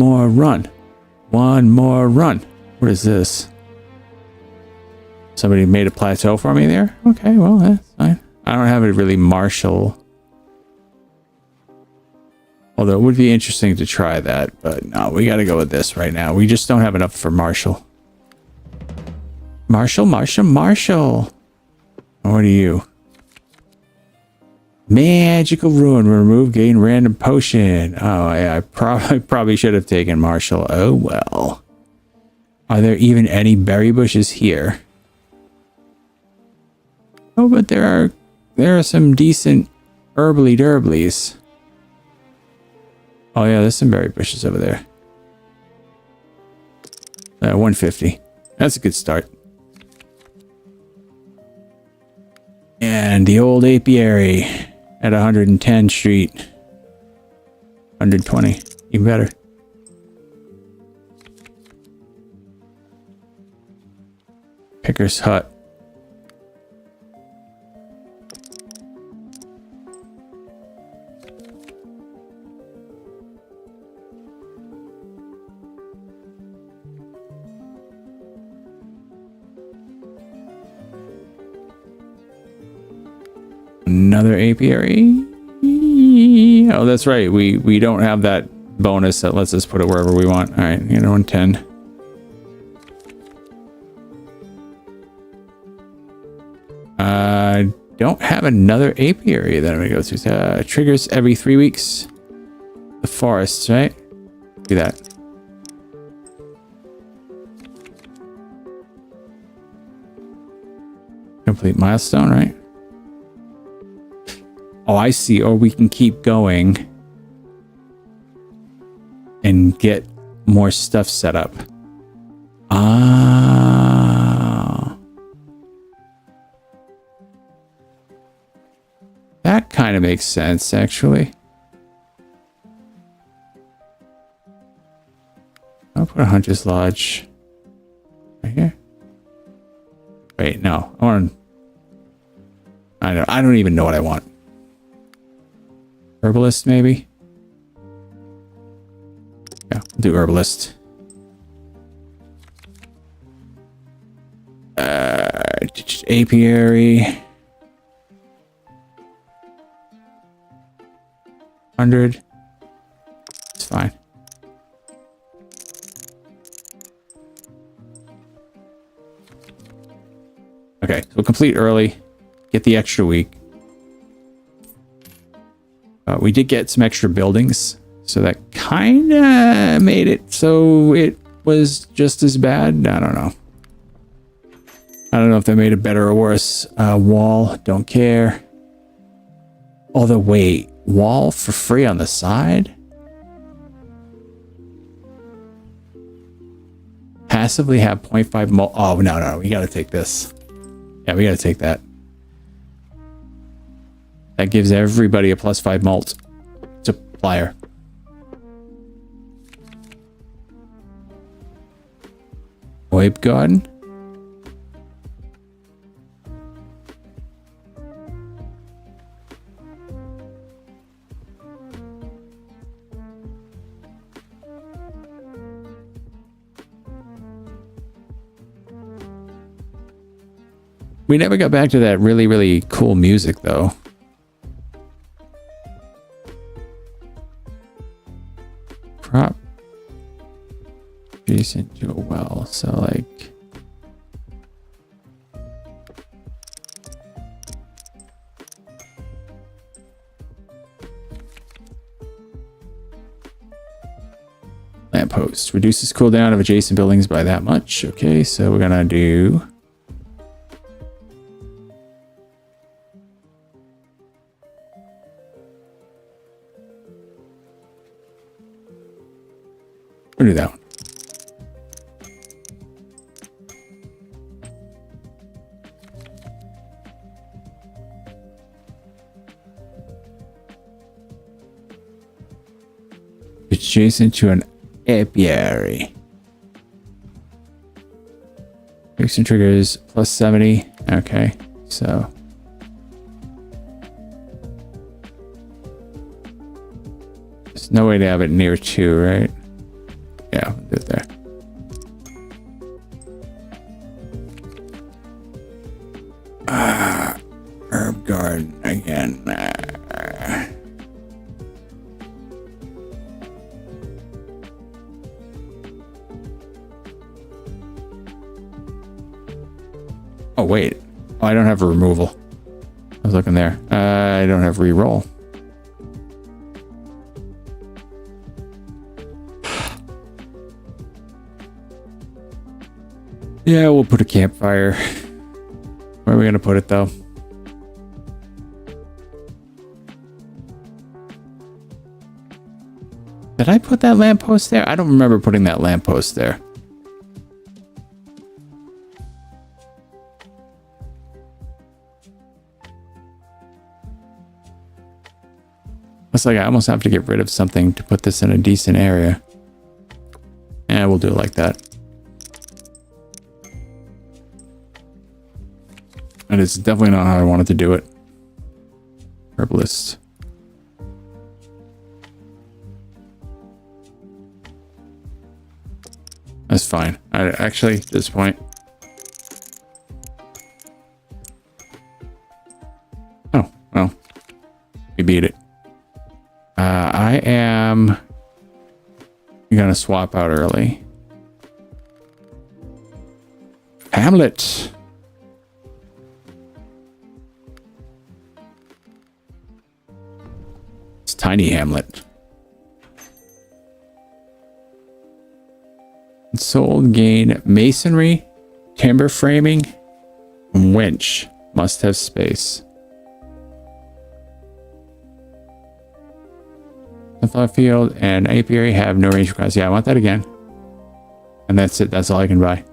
Speaker 2: more run. What is this? Somebody made a plateau for me there? Okay, well, that's fine. I don't have it really martial. Although it would be interesting to try that, but no, we gotta go with this right now. We just don't have enough for Marshall. Marshall. What are you? Magical ruin. Remove gain random potion. Oh, yeah, I probably should have taken Marshall. Oh, well. Are there even any berry bushes here? Oh, but there are some decent herbly derblies. Oh yeah, there's some berry bushes over there. 150. That's a good start. And the old apiary at 110 Street. 120. Even better. Picker's Hut. Another apiary. Oh, that's right. We don't have that bonus that lets us put it wherever we want. All right, 110. Don't have another apiary that I'm gonna go through. Triggers every 3 weeks. The forests, right? Do that. Complete milestone, right? Oh, I see. Or we can keep going and get more stuff set up. Ah. That kind of makes sense, actually. I'll put a Hunter's Lodge right here. Wait, no. I don't even know what I want. Herbalist, maybe? Yeah, we'll do herbalist. Apiary. 100. It's fine. Okay, so we'll complete early. Get the extra week. We did get some extra buildings, so that kind of made it so it was just as bad. I don't know. I don't know if that made it better or worse. Wall, don't care. Although, wait, wall for free on the side? Passively have 0.5 mult. Oh, no, we gotta take this. Yeah, we gotta take that. That gives everybody a +5 malt supplier. Wape Garden. We never got back to that really, really cool music, though. Prop adjacent to a well, so like lamppost reduces cooldown of adjacent buildings by that much. Okay, so we're gonna do that one. adjacent to an apiary. Fixing triggers plus 70. Okay, so. There's no way to have it near 2, right? Yeah, we'll do it there. Herb garden again. Oh, wait. Oh, I don't have a removal. I was looking there. I don't have reroll. Yeah, we'll put a campfire. Where are we going to put it, though? Did I put that lamppost there? I don't remember putting that lamppost there. Looks like I almost have to get rid of something to put this in a decent area. Yeah, we'll do it like that. And it's definitely not how I wanted to do it. Herbalist. That's fine. Actually, at this point. Oh, well. We beat it. I am gonna swap out early. Hamlet. It's tiny Hamlet. Sold, gain masonry, timber framing, winch. Must have space. Sunflower field and apiary have no range requirements. Yeah, I want that again. And that's it. That's all I can buy.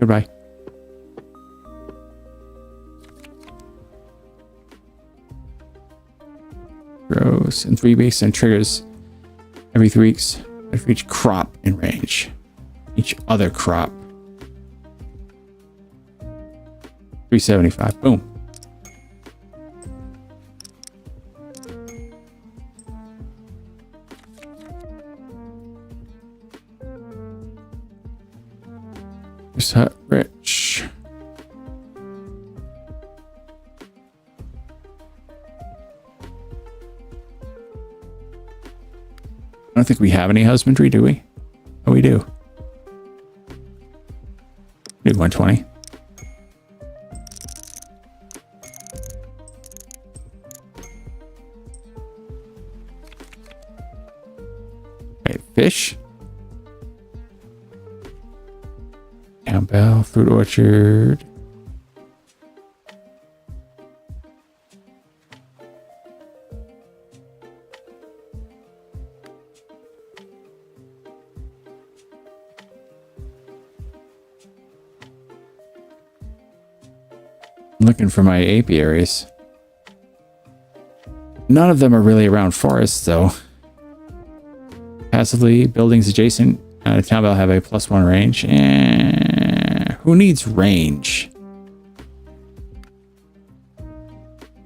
Speaker 2: Goodbye. Grows in 3 weeks and triggers every 3 weeks. For each crop in range. Each other crop. 375. Boom. Here's Hut Rich. I don't think we have any husbandry, do we? Oh, we do. Do 120. Okay, fish. Campbell, fruit orchard. I'm looking for my apiaries. None of them are really around forests, though. Passively, buildings adjacent to town will have a +1 range. Who needs range? I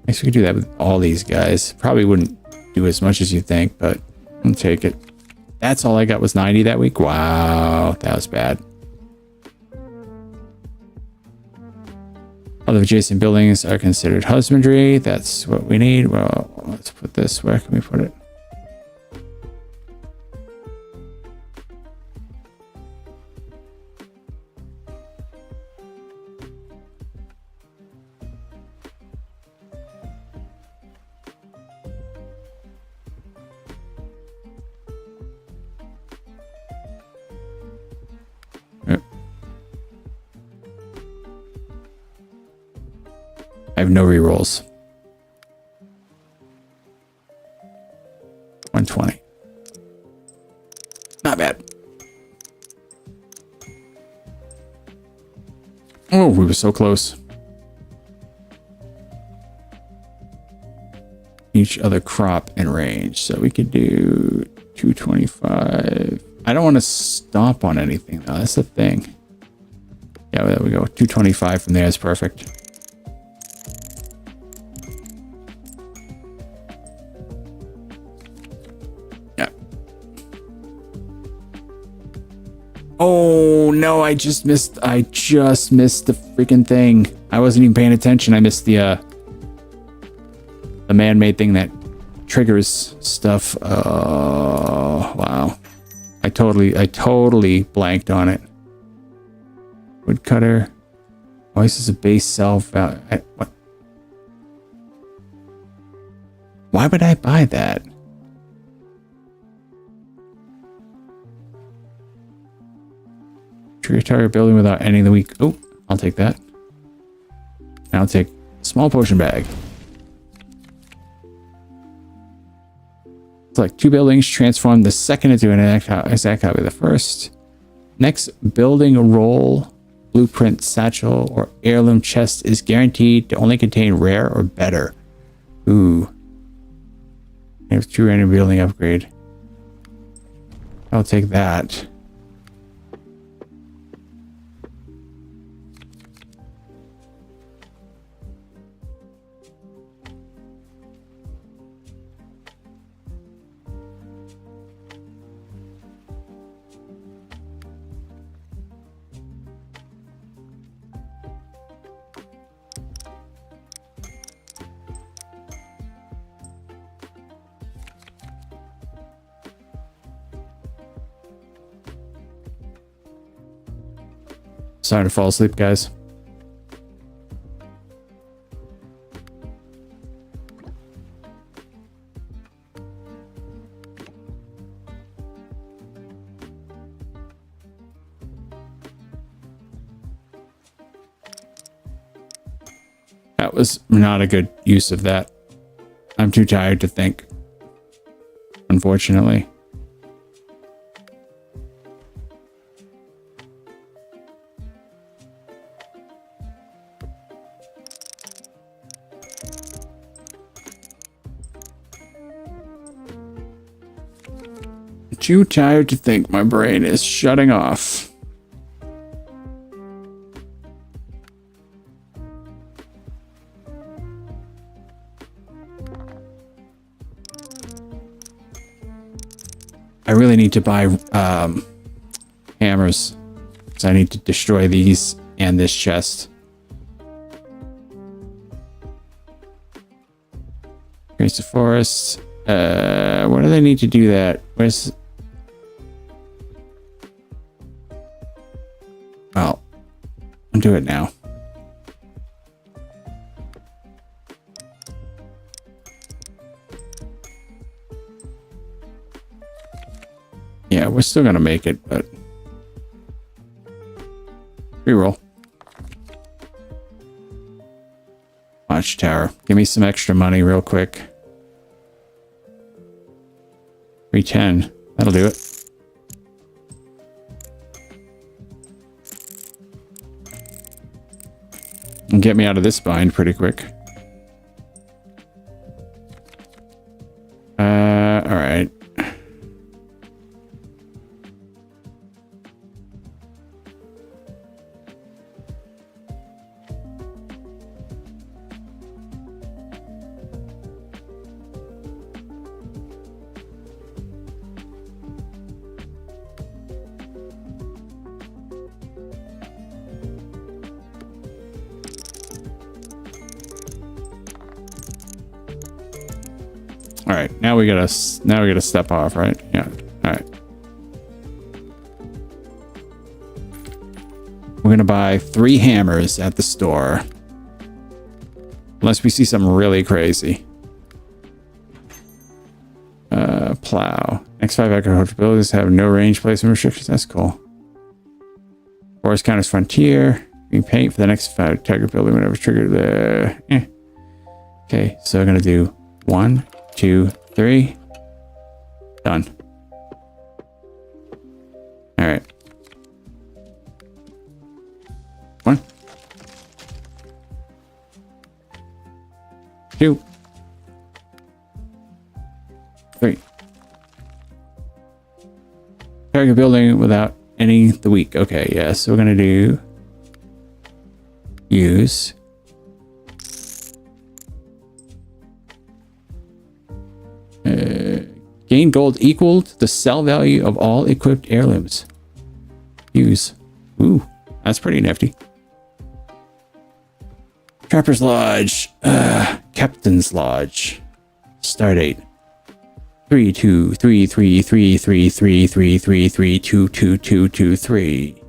Speaker 2: guess we could do that with all these guys. Probably wouldn't do as much as you think, but I'll take it. That's all I got was 90 that week. Wow, that was bad. Other adjacent buildings are considered husbandry. That's what we need. Well, let's put this. Where can we put it? I have no rerolls. 120. Not bad. Oh, we were so close. You each other crop and range. So we could do 225. I don't want to stomp on anything though. That's the thing. Yeah, there we go. 225 from there is perfect. Yeah. Oh no, I just missed the freaking thing. I wasn't even paying attention. I missed the man-made thing that triggers stuff. Oh wow. I totally blanked on it. Woodcutter. Oh, this is a base sell value. What? Why would I buy that? Trigger target building without ending the week. Oh, I'll take that. And I'll take small potion bag. Select 2 buildings, transform the second into an exact copy of the first. Next building roll, blueprint, satchel, or heirloom chest is guaranteed to only contain rare or better. Ooh. There's 2 random building upgrade. I'll take that. Starting to fall asleep, guys. That was not a good use of that. I'm too tired to think, unfortunately. Too tired to think. My brain is shutting off. I really need to buy hammers, because I need to destroy these and this chest. Grace the forest. What do they need to do that? Where's... Well, I'll do it now. Yeah, we're still gonna make it, but reroll. Watchtower. Give me some extra money real quick. 310. That'll do it. And get me out of this bind pretty quick. All right. All right, now we gotta step off, right? Yeah. All right. We're gonna buy 3 hammers at the store, unless we see something really crazy. Plow. Next 5 agricultural abilities have no range placement restrictions. That's cool. Forest counters frontier. Green paint for the next 5 target building whenever triggered. Okay, so we're gonna do 1, 2, 3. Done. All right. 1, 2, 3. Target building without any the weak. Okay, yeah, so we're gonna do use gain gold equal to the sell value of all equipped heirlooms. Use. Ooh, that's pretty nifty. Trapper's Lodge. Captain's Lodge. Stardate. 3 2 3 3 3 3 3 3 3 3 2 2 2 2 3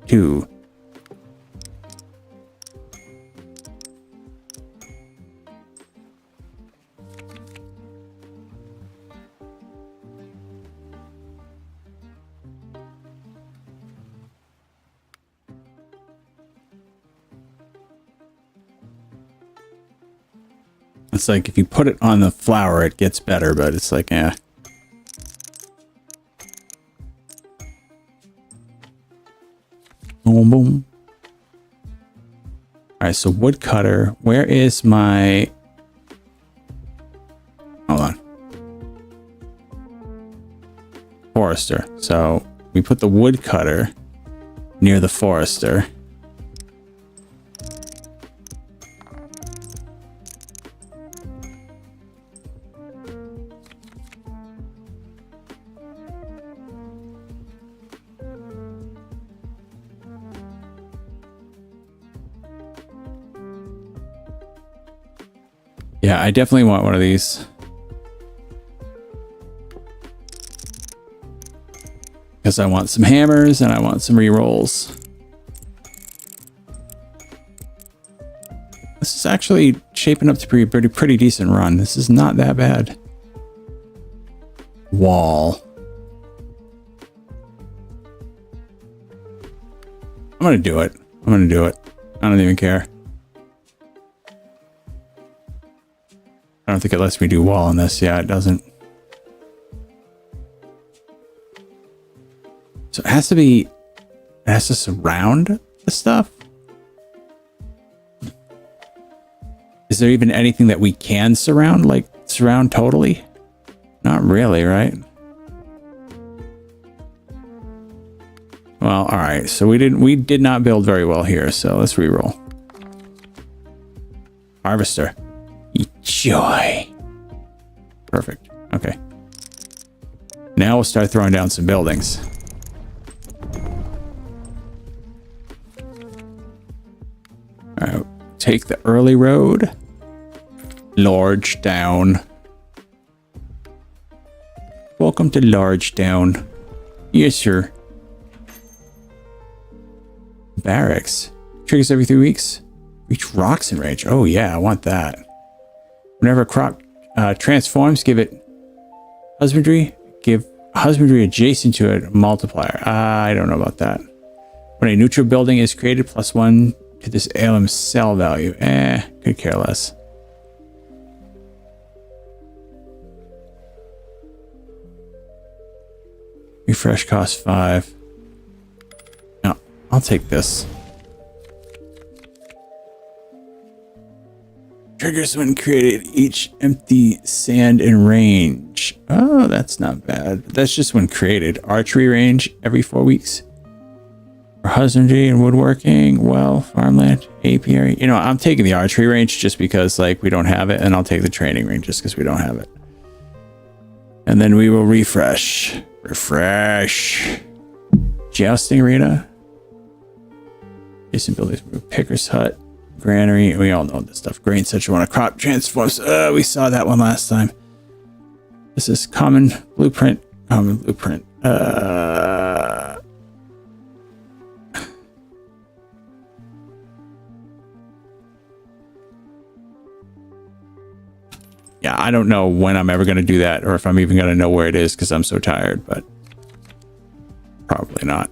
Speaker 2: 2. It's like if you put it on the flour, it gets better, but it's like, eh. Boom, boom. All right, so woodcutter. Where is my... Hold on. Forester. So we put the woodcutter near the forester. Yeah, I definitely want one of these. Because I want some hammers and I want some rerolls. This is actually shaping up to be a pretty decent run. This is not that bad. Wall. I'm gonna do it. I'm gonna do it. I don't even care. I don't think it lets me do wall on this. Yeah, it doesn't. So it has to be, it has to surround the stuff. Is there even anything that we can surround? Like surround totally? Not really, right? Well, all right. So we did not build very well here. So let's reroll. Harvester. Joy. Perfect. Okay. Now we'll start throwing down some buildings. All right. Take the early road. Large down. Welcome to Large Down. Yes, sir. Barracks. Triggers every 3 weeks. Reach rocks in range. Oh, yeah. I want that. Whenever a crop transforms, give it husbandry. Give husbandry adjacent to it a multiplier. I don't know about that. When a neutral building is created, +1 to this heirloom sell value. Could care less. Refresh cost 5. No, I'll take this. Triggers when created each empty sand in range. Oh, that's not bad. That's just when created. Archery range every 4 weeks. For husbandry and woodworking, well, farmland, apiary. You know, I'm taking the archery range just because, like, we don't have it, and I'll take the training range just because we don't have it. And then we will refresh. Refresh. Jousting arena. Jason buildings. Picker's hut. Granary. We all know this stuff. Grain such one. A crop transforms. We saw that one last time. This is common blueprint. Common blueprint. Yeah, I don't know when I'm ever going to do that or if I'm even going to know where it is because I'm so tired, but probably not.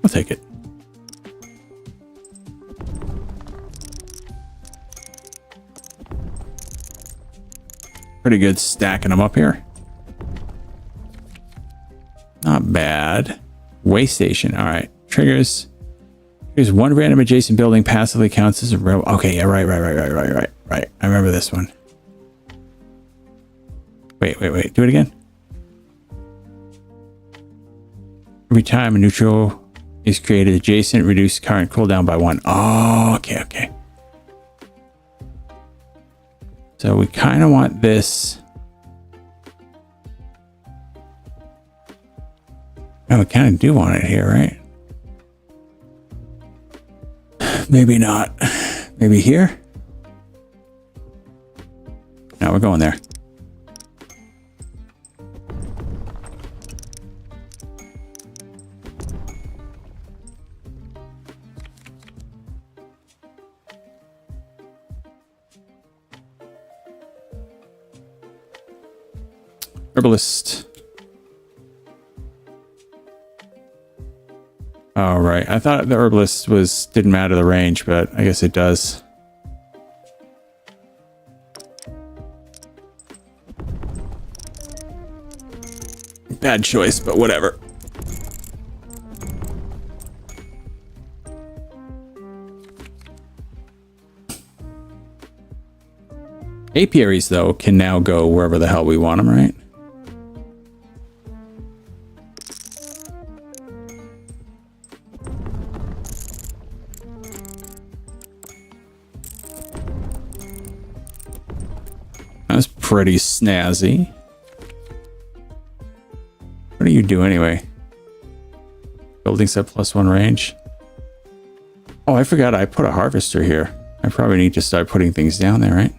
Speaker 2: I'll take it. Pretty good stacking them up here. Not bad. Way station. All right. Triggers. Here's one random adjacent building passively counts as a row. Okay, yeah, right. I remember this one. Wait. Do it again. Every time a neutral is created adjacent, reduce current cooldown by 1. Oh, okay. So we kind of want this. Oh, we kind of do want it here, right? Maybe not. Maybe here? No, we're going there. Herbalist. All right. I thought the herbalist didn't matter the range, but I guess it does. Bad choice, but whatever. Apiaries, though, can now go wherever the hell we want them, right? That's pretty snazzy. What do you do anyway? Building set +1 range. Oh, I forgot I put a harvester here. I probably need to start putting things down there, right?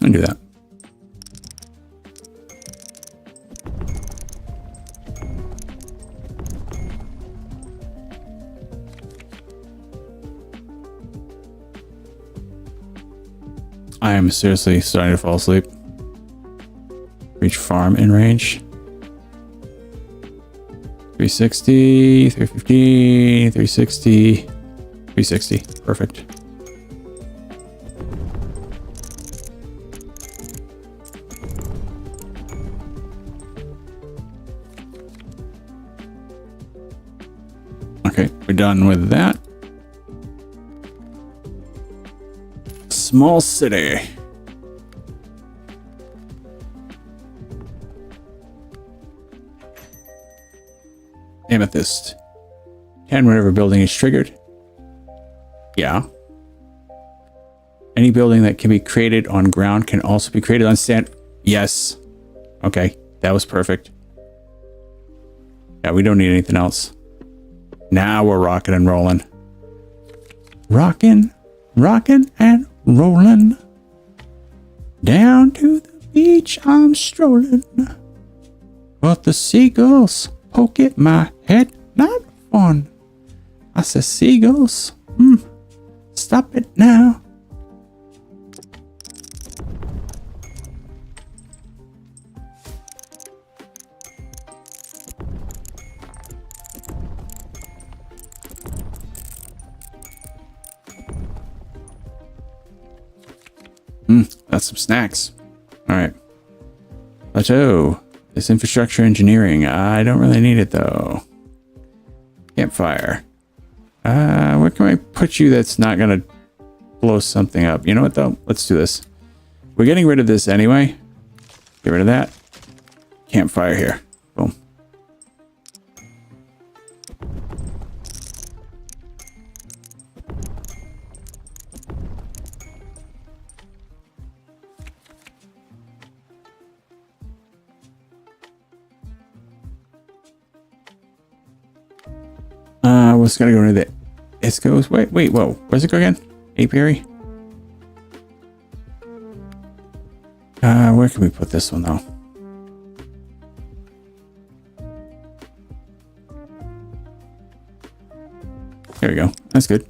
Speaker 2: I do that. I am seriously starting to fall asleep. Reach farm in range. 360, 350, 360, 360. Perfect. Okay, we're done with that. Small city. Amethyst. 10 whenever building is triggered. Yeah. Any building that can be created on ground can also be created on sand. Yes. Okay, that was perfect. Yeah, we don't need anything else. Now we're rocking and rolling. Rocking and rolling. Down to the beach I'm strolling. But the seagulls poke at my head. Not fun. I said, seagulls, stop it now. That's some snacks. All right. Plateau. This infrastructure engineering. I don't really need it though. Campfire. Where can I put you that's not going to blow something up? You know what though? Let's do this. We're getting rid of this anyway. Get rid of that. Campfire here. Boom. What's gonna go into the? It goes. Wait. Whoa. Where's it go again? Apiary. Where can we put this one though? There we go. That's good.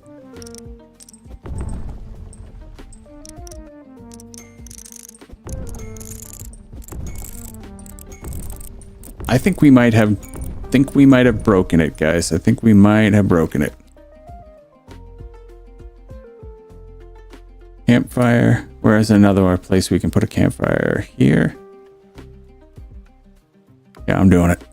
Speaker 2: I think we might have broken it, guys. I think we might have broken it. Campfire. Where's another place we can put a campfire? Here. Yeah, I'm doing it. Do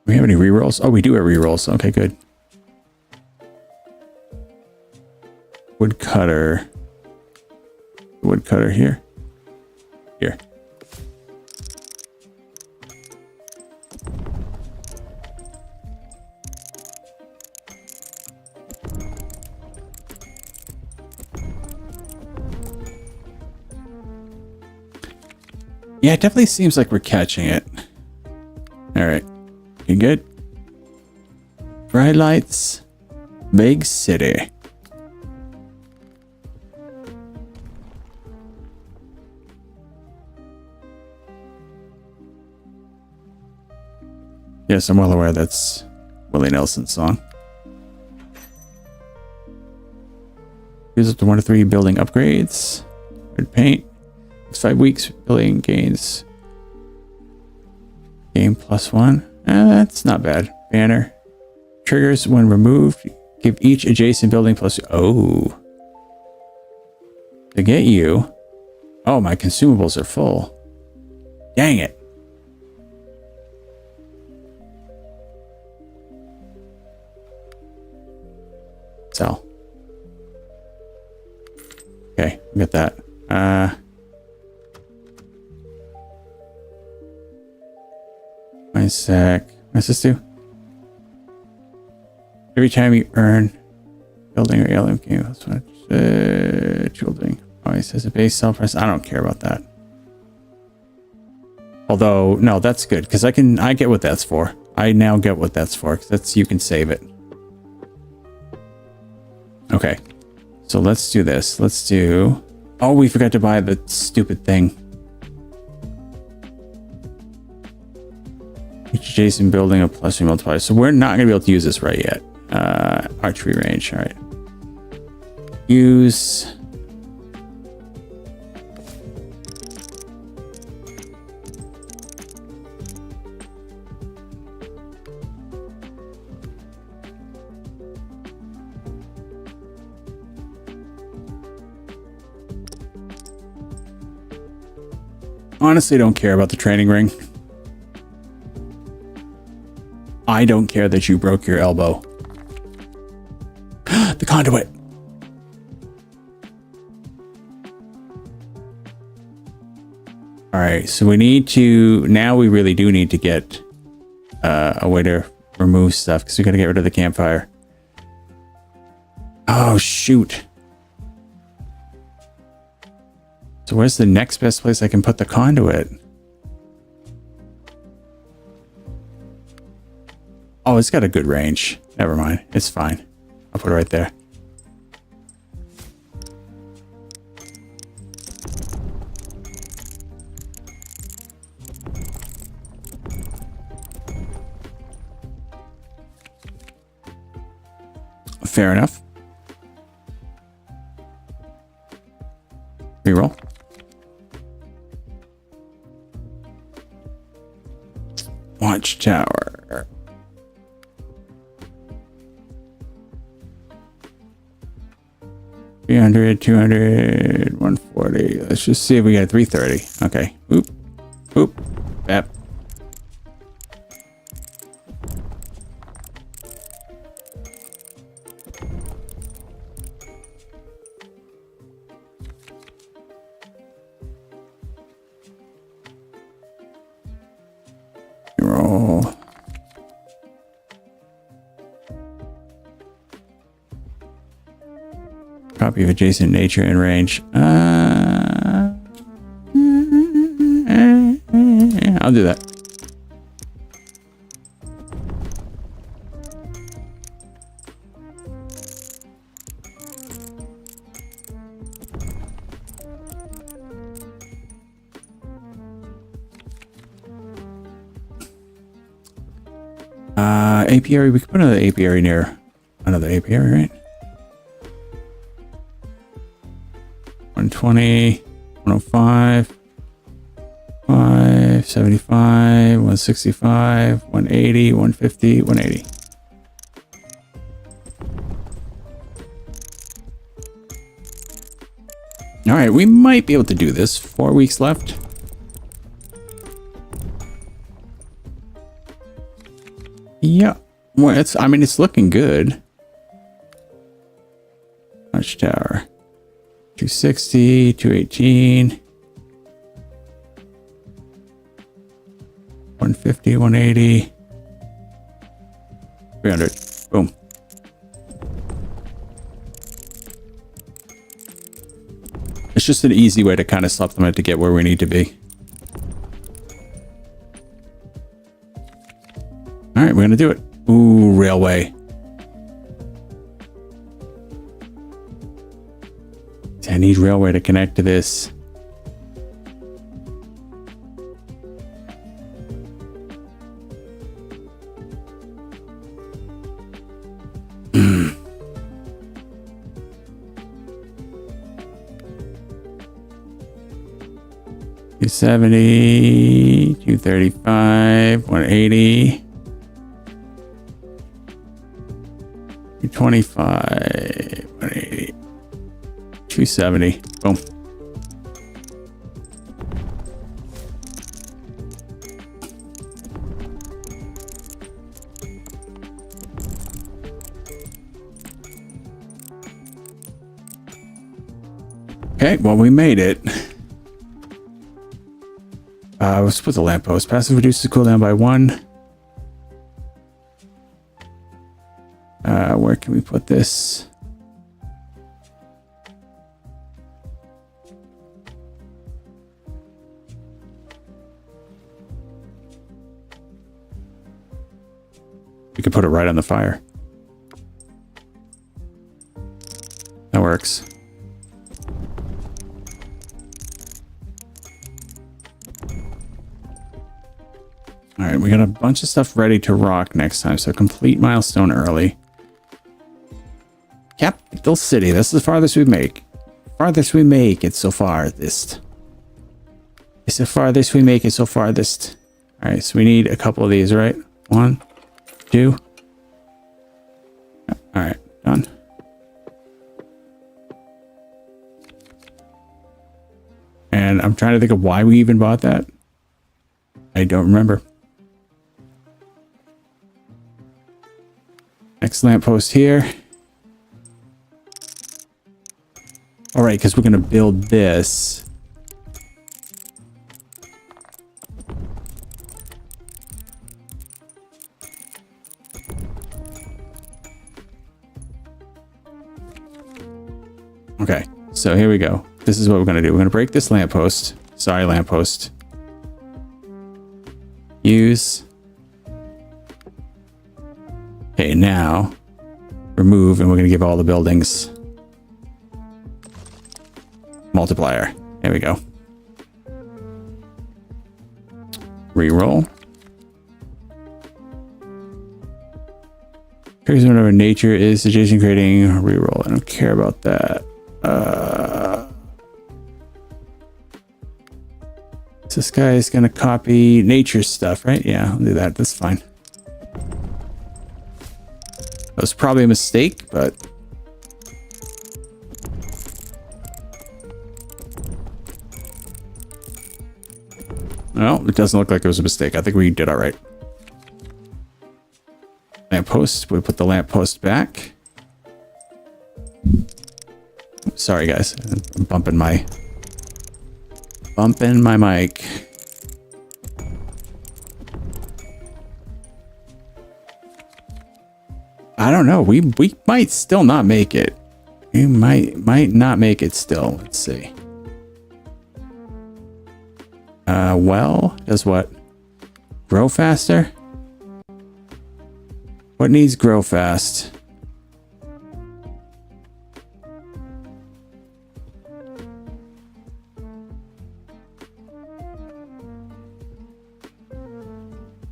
Speaker 2: we have any rerolls? Oh, we do have rerolls. Okay, good. Woodcutter. Woodcutter here. Here. Yeah, it definitely seems like we're catching it. All right. You good? Bright lights. Big city. Yes, I'm well aware that's Willie Nelson's song. Use up to 1 to 3 building upgrades. Red paint. It's 5 weeks. Building gains. Game +1. That's not bad. Banner. Triggers when removed. Give each adjacent building plus... Oh. To get you. Oh, my consumables are full. Dang it. Sell. Okay, we got that. One sec. What's this do? Every time you earn building or alien game, that's what building. Oh, it says a base sell price. I don't care about that. Although, no, that's good because I get what that's for. I now get what that's for because that's you can save it. Okay, so let's do this. Let's do. Oh, we forgot to buy the stupid thing. Each adjacent building a +3 multiplier. So we're not gonna be able to use this right yet. Archery range. All right. Use. Honestly, don't care about the training ring. I don't care that you broke your elbow. The conduit. All right, so we need to, now we really do need to get a way to remove stuff because we got to get rid of the campfire. Oh, shoot. So where's the next best place I can put the conduit? Oh, it's got a good range. Never mind. It's fine. I'll put it right there. Fair enough. Reroll. Watchtower. $300, $200, $140. Let's just see if we got $330. Okay. Oop. Oop. Bap. Roll. Copy of adjacent nature and range. I'll do that. Apiary, we could put another apiary near another apiary, right? 120, 105, 575, 165, 180, 150, 180. All right, we might be able to do this. 4 weeks left. Yeah, well, I mean, it's looking good. Watchtower, 260, 218, 150, 180, 300. Boom. It's just an easy way to kind of supplement to get where we need to be. All right, we're gonna do it. Ooh, railway. I need railway to connect to this. $270, $235, $180. 225, 180, 270. Boom. Okay, well, we made it. Let's put the lamppost. Passive reduces cooldown by 1. Where can we put this? We could put it right on the fire. That works. All right, we got a bunch of stuff ready to rock next time, so complete milestone early. Capital City, this is the farthest we make. Farthest we make it so farthest. It's the farthest we make it so farthest. All right, so we need a couple of these, right? 1, 2. All right, done. And I'm trying to think of why we even bought that. I don't remember. Next lamppost here. All right, because we're going to build this. Okay, so here we go. This is what we're going to do. We're going to break this lamppost. Sorry, lamppost. Use. Okay, now remove, and we're going to give all the buildings multiplier. There we go. Reroll. Here's whenever nature is suggesting creating a reroll. I don't care about that. So this guy is going to copy nature stuff, right? Yeah, I'll do that. That's fine. That was probably a mistake, but well, it doesn't look like it was a mistake. I think we did all right. Lamppost. We put the lamppost back. Sorry, guys. I'm bumping my mic. I don't know. We might still not make it. We might not make it still. Let's see. Well, does what? Grow faster? What needs grow fast?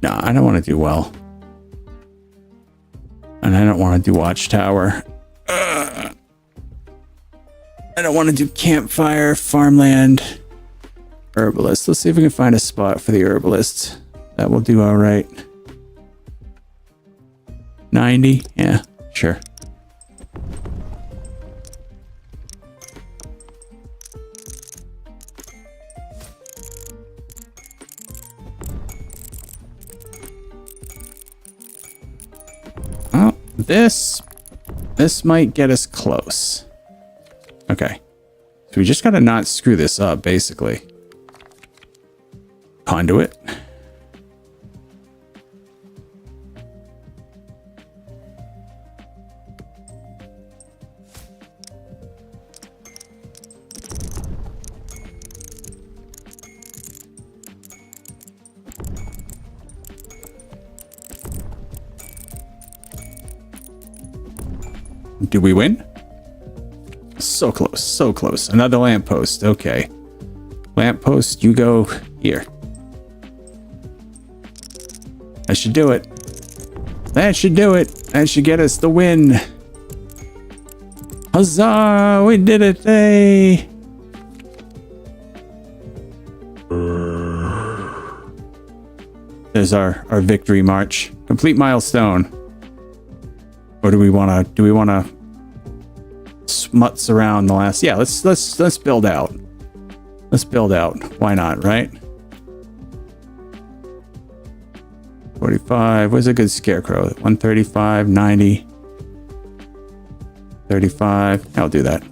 Speaker 2: No, I don't want to do well. And I don't want to do watchtower. I don't want to do campfire, farmland, herbalist. Let's see if we can find a spot for the herbalist. That will do all right. 90? Yeah, sure. Oh, this might get us close. Okay. So we just gotta not screw this up, basically. Conduit. Do we win? So close, so close. Another lamppost. Okay. Lamppost, you go here. That should do it. That should do it. That should get us the win. Huzzah! We did it! Hey! There's our victory march. Complete milestone. Or do we wanna smuts around the last? Yeah, let's build out. Let's build out. Why not, right? 45. Where's a good scarecrow? 135, 90, 35. I'll do that.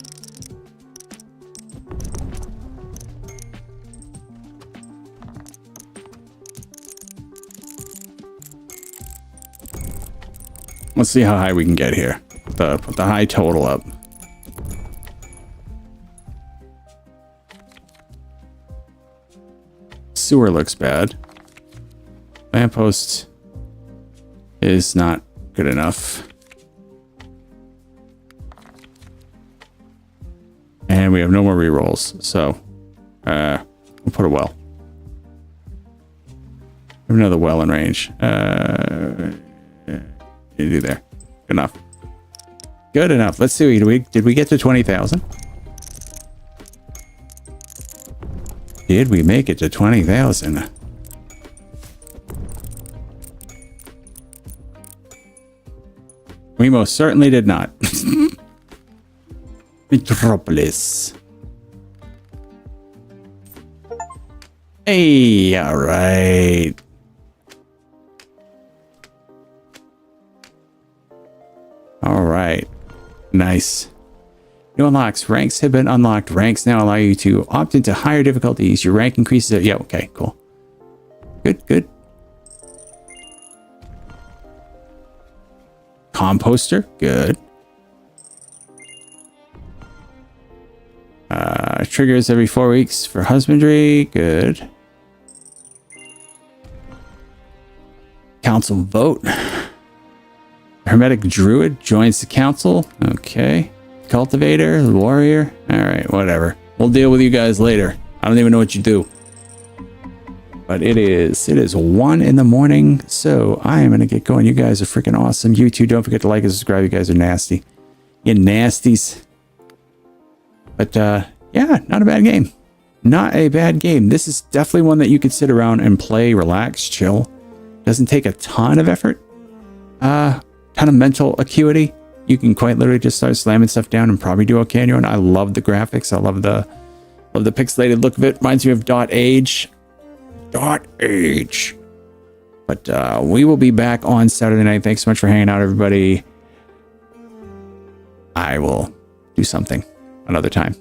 Speaker 2: Let's see how high we can get here. Put the high total up. Sewer looks bad. Lamppost is not good enough. And we have no more rerolls, so we'll put a well. Another well in range. You do there. Good enough. Good enough. Let's see. Did we get to 20,000? Did we make it to 20,000? We most certainly did not. Metropolis. Hey, all right. All right. Nice. New unlocks. Ranks have been unlocked. Ranks now allow you to opt into higher difficulties. Your rank increases. Yeah, okay, cool. Good, good. Composter. Good. Triggers every 4 weeks for husbandry. Good. Council vote. Hermetic Druid joins the council. Okay. Cultivator, warrior. All right, whatever. We'll deal with you guys later. I don't even know what you do. But it is 1 in the morning, so I am going to get going. You guys are freaking awesome. You too. Don't forget to like and subscribe. You guys are nasty. You nasties. But yeah, not a bad game. Not a bad game. This is definitely one that you could sit around and play, relax, chill. Doesn't take a ton of effort. Ton of mental acuity. You can quite literally just start slamming stuff down and probably do okay on your own. I love the graphics. I love the pixelated look of it. Reminds me of .age. .age. But we will be back on Saturday night. Thanks so much for hanging out, everybody. I will do something another time.